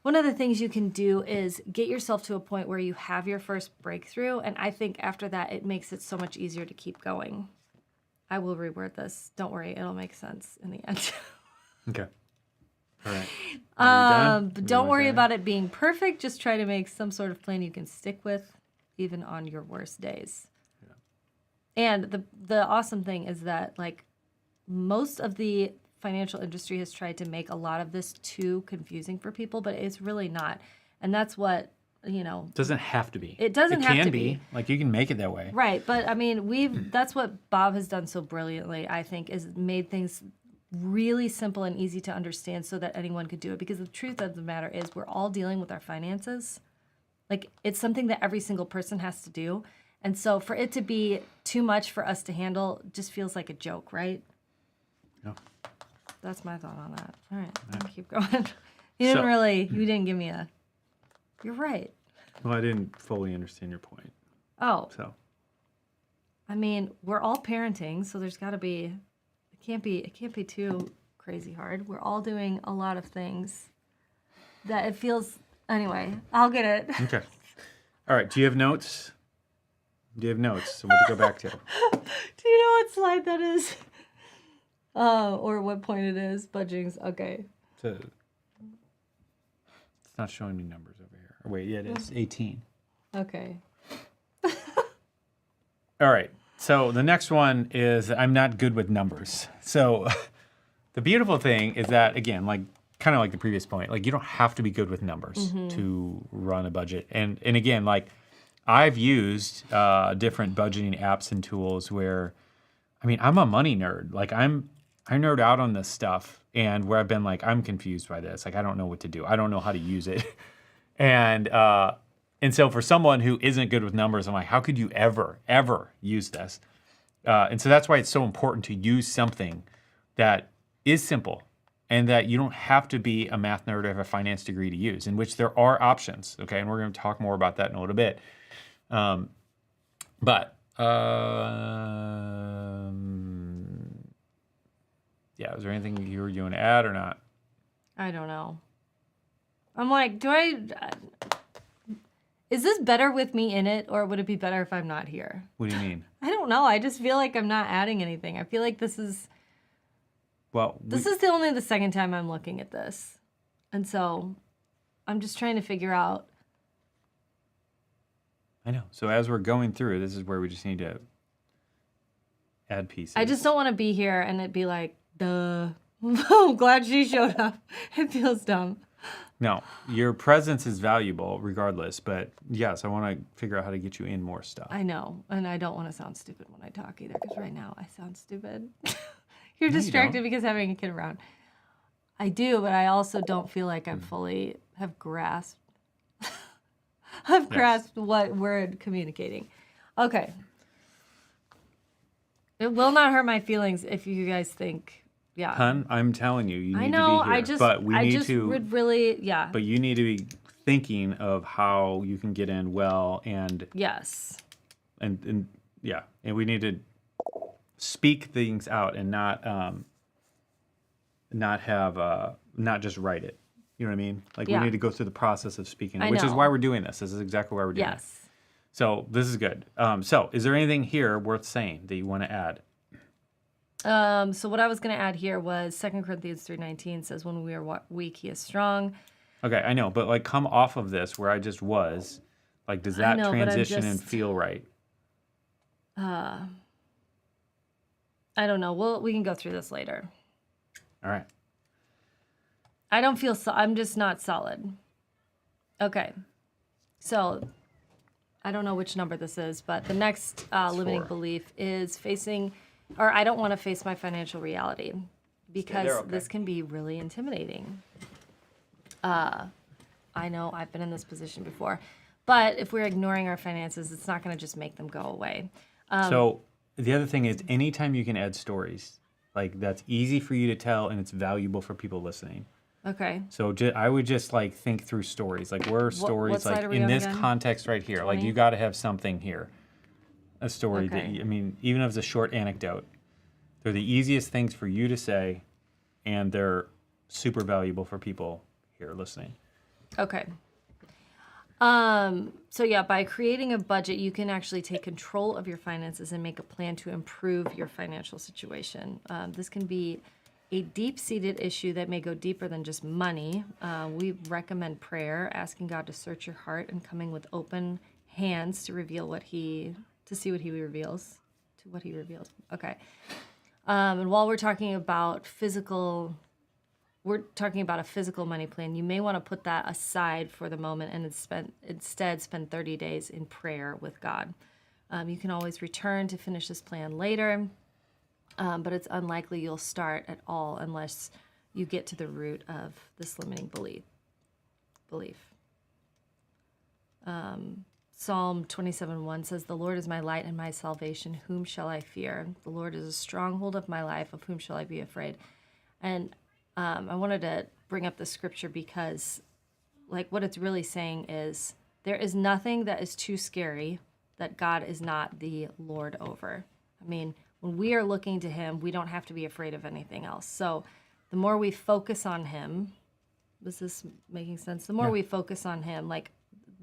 One of the things you can do is get yourself to a point where you have your first breakthrough. And I think after that, it makes it so much easier to keep going. I will reword this. Don't worry. It'll make sense in the end. Okay. All right. Are you done? But don't worry about it being perfect. Just try to make some sort of plan you can stick with, even on your worst days. Yeah. And the awesome thing is that, like, most of the financial industry has tried to make a lot of this too confusing for people, but it's really not. And that's what, doesn't have to be. It doesn't have to can be. Like, you can make it that way. Right. But I mean, that's what Bob has done so brilliantly, I think, is made things really simple and easy to understand so that anyone could do it. Because the truth of the matter is we're all dealing with our finances. Like, it's something that every single person has to do. And so for it to be too much for us to handle just feels like a joke, right? Yeah. That's my thought on that. All right, I'll keep going. You didn't give me a, you're right. Well, I didn't fully understand your point. Oh, So, I mean, we're all parenting, so there's got to be, it can't be too crazy hard. We're all doing a lot of things that it feels, anyway, I'll get it. okay. All right. Do you have notes? Do you have notes? So what to go back to? Do you know what slide that is? Or what point it is? Budgings. Okay. It's not showing me numbers over here. Or wait, yeah, it is 18. Okay. All right. So the next one is I'm not good with numbers. So the beautiful thing is that, again, like kind of like the previous point, like you don't have to be good with numbers to run a budget. And again, like I've used different budgeting apps and tools where, I mean, I'm a money nerd. Like I nerd out on this stuff, and where I've been like, I'm confused by this. Like I don't know what to do. I don't know how to use it. And so for someone who isn't good with numbers, I'm like, how could you ever use this? And so that's why it's so important to use something that is simple and that you don't have to be a math nerd or have a finance degree to use, in which there are options, okay? And we're going to talk more about that in a little bit. Yeah, is there anything you want to add or not? I don't know. I'm like, is this better with me in it, or would it be better if I'm not here? What do you mean? I don't know. I just feel like I'm not adding anything. I feel like this is only the second time I'm looking at this. And so I'm just trying to figure out. I know. So as we're going through, this is where we just need to add pieces. I just don't want to be here and it be like, duh. I'm glad she showed up. It feels dumb. No, your presence is valuable regardless, but yes, I want to figure out how to get you in more stuff. I know, and I don't want to sound stupid when I talk either, because right now I sound stupid. You're No, you distracted don't. because having a kid around. I do, but I also don't feel like I fully have grasped. Grasped what we're communicating. Okay. It will not hurt my feelings if you guys think, yeah. Hun, I'm telling you, you need I know. to be here. But we need to. Would really, yeah. But you need to be thinking of how you can get in well, and Yes. and yeah, and we need to speak things out and not just write it. You know what I mean? Like Yeah. we need to go through the process of speaking, I which is know. why we're doing this. This is exactly why we're doing it. Yes. So this is good. So is there anything here worth saying that you want to add? So what I was going to add here was 2 Corinthians 3:19 says, when we are weak, he is strong. Okay, I know, but like come off of this where I just was, like does that know, but I'm transition and just- feel right? I don't know. We can go through this later. All right. I don't feel I'm just not solid. Okay. So I don't know which number this is, but the next limiting 4. belief is I don't want to face my financial reality, because there, okay. this can be really intimidating. I know I've been in this position before, but if we're ignoring our finances, it's not going to just make them go away. So the other thing is, anytime you can add stories, like that's easy for you to tell and it's valuable for people listening. Okay. So I would just like think through stories. Like where are stories what slide like are we in on this again? context right here? Like 20? you got to have something here. A story Okay. that, I mean, even if it's a short anecdote, they're the easiest things for you to say, and they're super valuable for people here listening. Okay. So yeah, by creating a budget, you can actually take control of your finances and make a plan to improve your financial situation. This can be a deep-seated issue that may go deeper than just money. We recommend prayer, asking God to search your heart and coming with open hands to reveal to see what he reveals. Okay. And while we're talking about a physical money plan, you may want to put that aside for the moment and instead spend 30 days in prayer with God. You can always return to finish this plan later. but it's unlikely you'll start at all unless you get to the root of this limiting belief. Psalm 27:1 says, "The Lord is my light and my salvation. Whom shall I fear? The Lord is a stronghold of my life. Of whom shall I be afraid?" And I wanted to bring up the scripture because, like, what it's really saying is there is nothing that is too scary that God is not the Lord over. I mean, when we are looking to him, we don't have to be afraid of anything else. So the more we focus on him, is this making sense? The more we focus on him, like,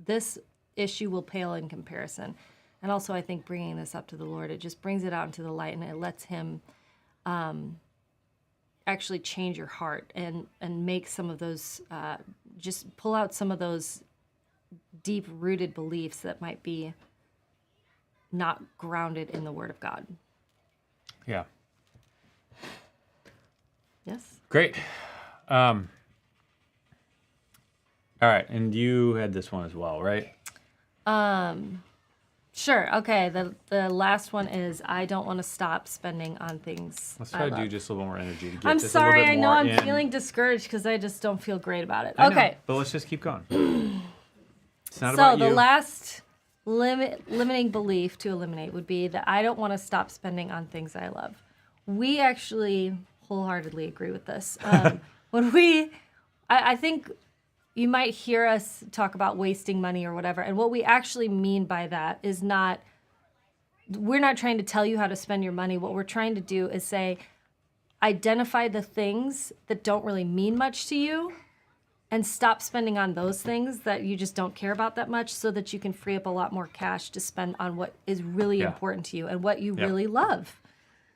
this issue will pale in comparison. And also, I think bringing this up to the Lord, it just brings it out into the light and it lets him actually change your heart and make some of those, just pull out some of those deep-rooted beliefs that might be not grounded in the Word of God. Yeah. Yes? Great. All right, and you had this one as well, right? Sure. Okay. The last one is I don't want to stop spending on things. Let's try I to do love. just a little more energy to get I'm this a little sorry. bit I know more I'm in. feeling discouraged because I just don't feel great about it. I know, Okay. but let's just keep going. It's not So about the you. last limiting belief to eliminate would be that I don't want to stop spending on things I love. We actually wholeheartedly agree with this. I think you might hear us talk about wasting money or whatever, and what we actually mean by that is we're not trying to tell you how to spend your money. What we're trying to do is say, identify the things that don't really mean much to you and stop spending on those things that you just don't care about that much so that you can free up a lot more cash to spend on what is really important to you and what you really love.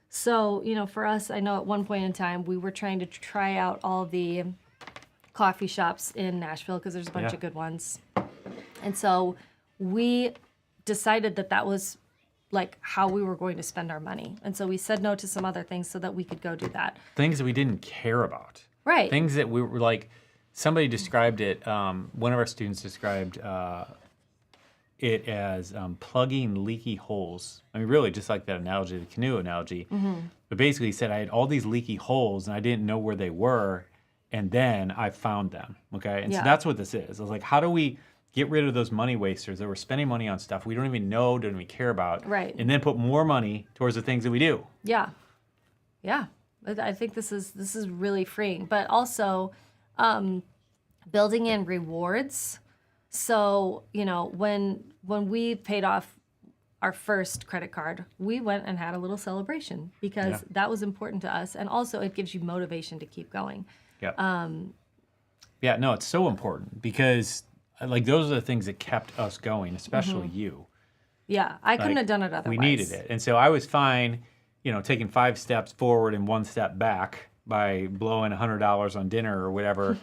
So, for us, I know at one point in time, we were trying to try out all the coffee shops in Nashville because there's a bunch of good ones. And so we decided that was like how we were going to spend our money. And so we said no to some other things so that we could go do that. Things that we didn't care about. Right. Things that we were like, somebody described it, one of our students described it as plugging leaky holes. I mean, really, just like that analogy, the canoe analogy. But basically, he said, I had all these leaky holes, and I didn't know where they were, and then I found them, okay? And so that's what this is. I was like, how do we get rid of those money wasters that we're spending money on stuff we don't even know, don't even care about, Right. and then put more money towards the things that we do? Yeah. I think this is really freeing, but also building in rewards. So, when we paid off our first credit card, we went and had a little celebration because that was important to us. And also it gives you motivation to keep going. Yeah. No, it's so important because like those are the things that kept us going, especially you. Yeah, I couldn't have done it otherwise. We needed it. And so I was fine, taking 5 steps forward and 1 step back by blowing $100 on dinner or whatever,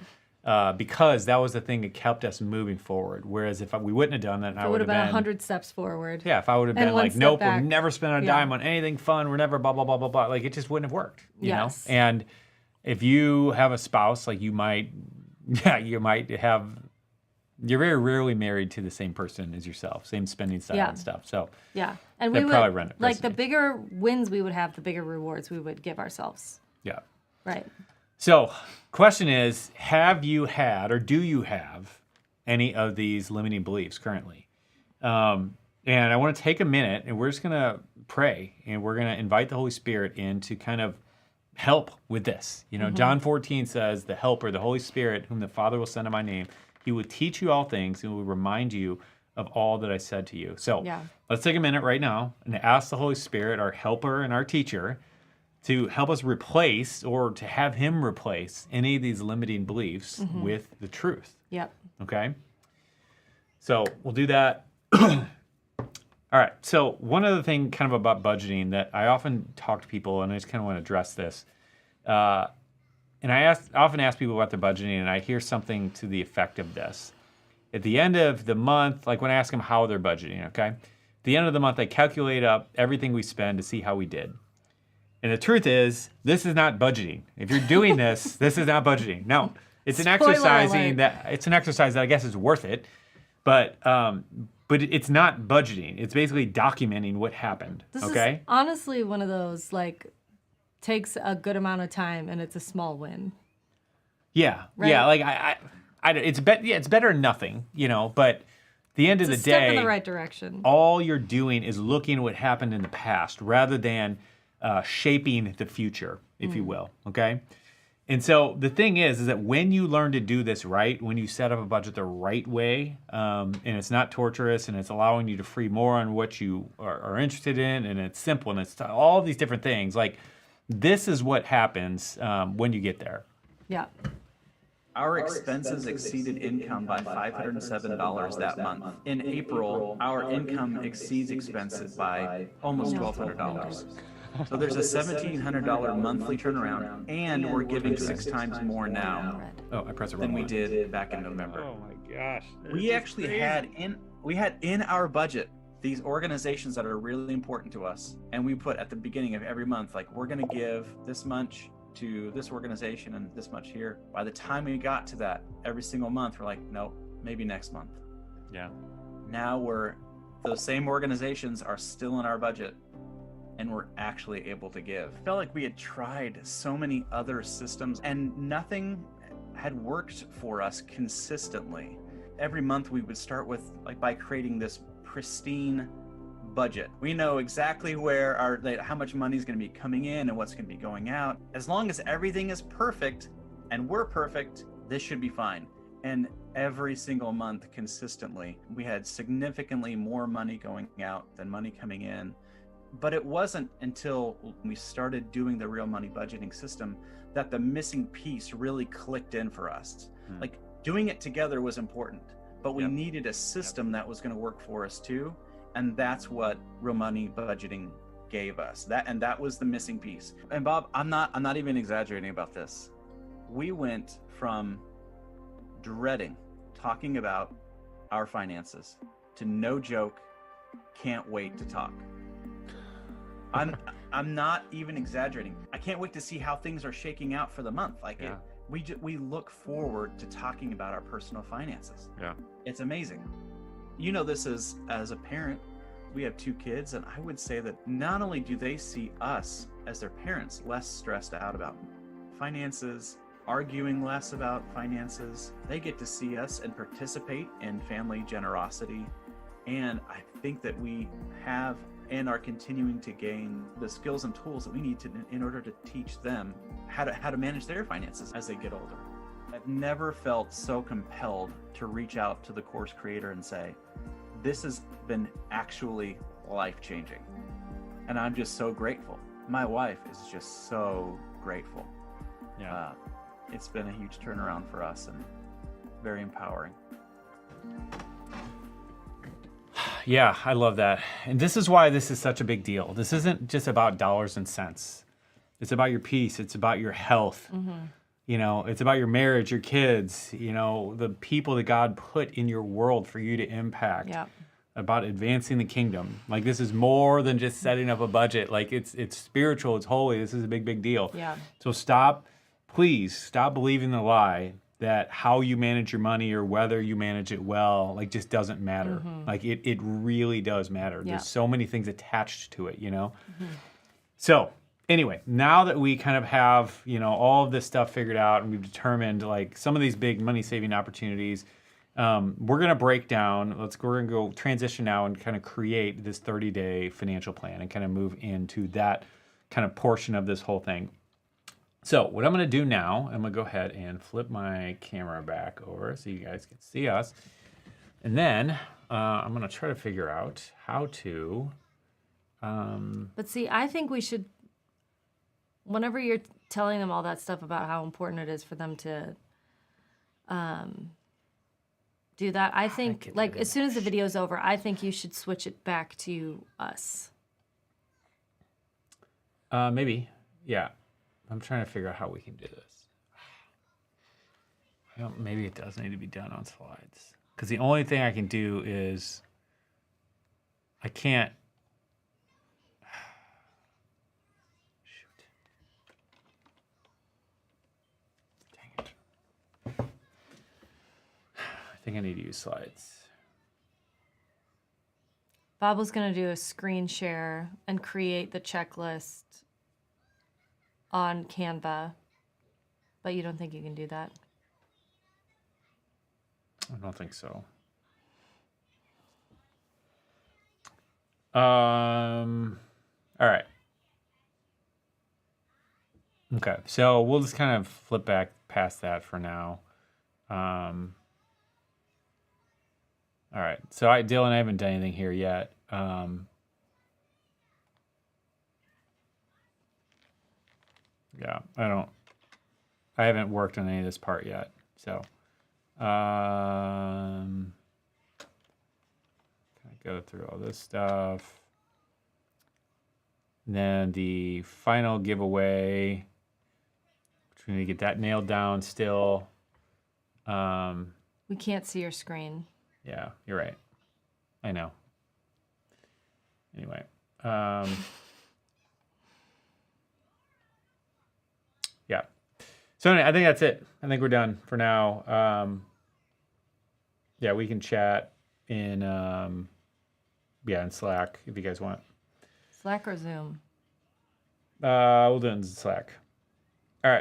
because that was the thing that kept us moving forward. Whereas if we wouldn't have done that, I It would would have have been been 100 steps forward. Yeah, if I would have and been one like, step nope, back. we're never spending a dime on anything fun. We're never blah, blah, blah, blah, blah. Like, it just wouldn't have worked, you know? And if you have a spouse, like you might have, you're very rarely married to the same person as yourself, same spending style and stuff. So and that we probably would, like the bigger wins we would have, the bigger rewards we would give ourselves. Yeah. Right. So question is, have you had or do you have any of these limiting beliefs currently? And I want to take a minute and we're just going to pray and we're going to invite the Holy Spirit in to kind of help with this. John 14 says, the Helper, the Holy Spirit, whom the Father will send in my name, he will teach you all things and will remind you of all that I said to you. So let's take a minute right now and ask the Holy Spirit, our helper and our teacher, to help us replace or to have him replace any of these limiting beliefs with the truth. Yep. Okay? So we'll do that. All right. So one other thing kind of about budgeting that I often talk to people, and I just kind of want to address this. And I often ask people about their budgeting, and I hear something to the effect of this. At the end of the month, like when I ask them how they're budgeting, okay? At the end of the month, I calculate up everything we spend to see how we did. And the truth is, this is not budgeting. If you're doing this, this is not budgeting. No, it's an exercise that I guess is worth it, but it's not budgeting. It's basically documenting what happened. This okay? is honestly one of those like takes a good amount of time and it's a small win. Yeah, Right. yeah. Like it's better than nothing, you know. But the end of It's a the step day, in the right direction. all you're doing is looking at what happened in the past rather than shaping the future, if you will. Okay. And so the thing is that when you learn to do this right, when you set up a budget the right way, and it's not torturous, and it's allowing you to free more on what you are interested in, and it's simple, and it's all these different things. Like this is what happens when you get there. Yeah. Our expenses exceeded income by $507 that month. In April, our income exceeds expenses by almost $1,200. So there's a $1,700 monthly turnaround, and we're giving 6 times more now Oh, I pressed the than wrong we one. did back in November. Oh my gosh. We actually had in our budget these organizations that are really important to us, and we put at the beginning of every month, like, we're going to give this much to this organization and this much here. By the time we got to that every single month, we're like, nope, maybe next month. Yeah. Now those same organizations are still in our budget, and we're actually able to give. I felt like we had tried so many other systems and nothing had worked for us consistently. Every month we would start with, like, by creating this pristine budget. We know exactly where how much money is going to be coming in and what's going to be going out. As long as everything is perfect and we're perfect, this should be fine. And every single month consistently, we had significantly more money going out than money coming in. But it wasn't until we started doing the real money budgeting system that the missing piece really clicked in for us. Like, doing it together was important, but we needed a system that was going to work for us too. And that's what real money budgeting gave us. That was the missing piece. And Bob, I'm not even exaggerating about this. We went from dreading talking about our finances to, no joke, can't wait to talk. I'm not even exaggerating. I can't wait to see how things are shaking out for the month. Like, we look forward to talking about our personal finances. Yeah. It's amazing. You know, this is, as a parent, we have 2 kids, and I would say that not only do they see us as their parents less stressed out about finances, arguing less about finances, they get to see us and participate in family generosity. And I think that we have and are continuing to gain the skills and tools that we need in order to teach them how to manage their finances as they get older. I've never felt so compelled to reach out to the course creator and say, this has been actually life-changing. And I'm just so grateful. My wife is just so grateful. Yeah. It's been a huge turnaround for us and very empowering. Yeah, I love that. And this is why this is such a big deal. This isn't just about dollars and cents. It's about your peace. It's about your health. You know, it's about your marriage, your kids, you know, the people that God put in your world for you to impact. Yeah. About advancing the kingdom. Like, this is more than just setting up a budget. Like, it's spiritual, it's holy. This is a big deal. Yeah. So please stop believing the lie that how you manage your money or whether you manage it well, like, just doesn't matter. Like, it really does matter. Yeah. There's so many things attached to it, you know? So anyway, now that we kind of have, you know, all of this stuff figured out and we've determined, like, some of these big money saving opportunities, we're going to break down, we're going to go transition now and kind of create this 30-day financial plan and kind of move into that kind of portion of this whole thing. So what I'm going to do now, I'm going to go ahead and flip my camera back over so you guys can see us. And then I'm going to try to figure out how to... But see, I think we should, whenever you're telling them all that stuff about how important it is for them to do that, I think, like, as soon as the video's over, I think you should switch it back to us. Maybe, yeah. I'm trying to figure out how we can do this. Maybe it does need to be done on slides. Because the only thing I can do is I can't. Shoot. Dang it. I think I need to use slides. Bob was going to do a screen share and create the checklist on Canva, but you don't think you can do that? I don't think so. All right. Okay, so we'll just kind of flip back past that for now. All right, so Dylan, I haven't done anything here yet. Yeah, I haven't worked on any of this part yet. So, kind of go through all this stuff. And then the final giveaway, which we need to get that nailed down still. We can't see your screen. Yeah, you're right. I know. Anyway, yeah. So anyway, I think that's it. I think we're done for now. Yeah, we can chat in in Slack if you guys want. Slack or Zoom? We'll do it in Slack.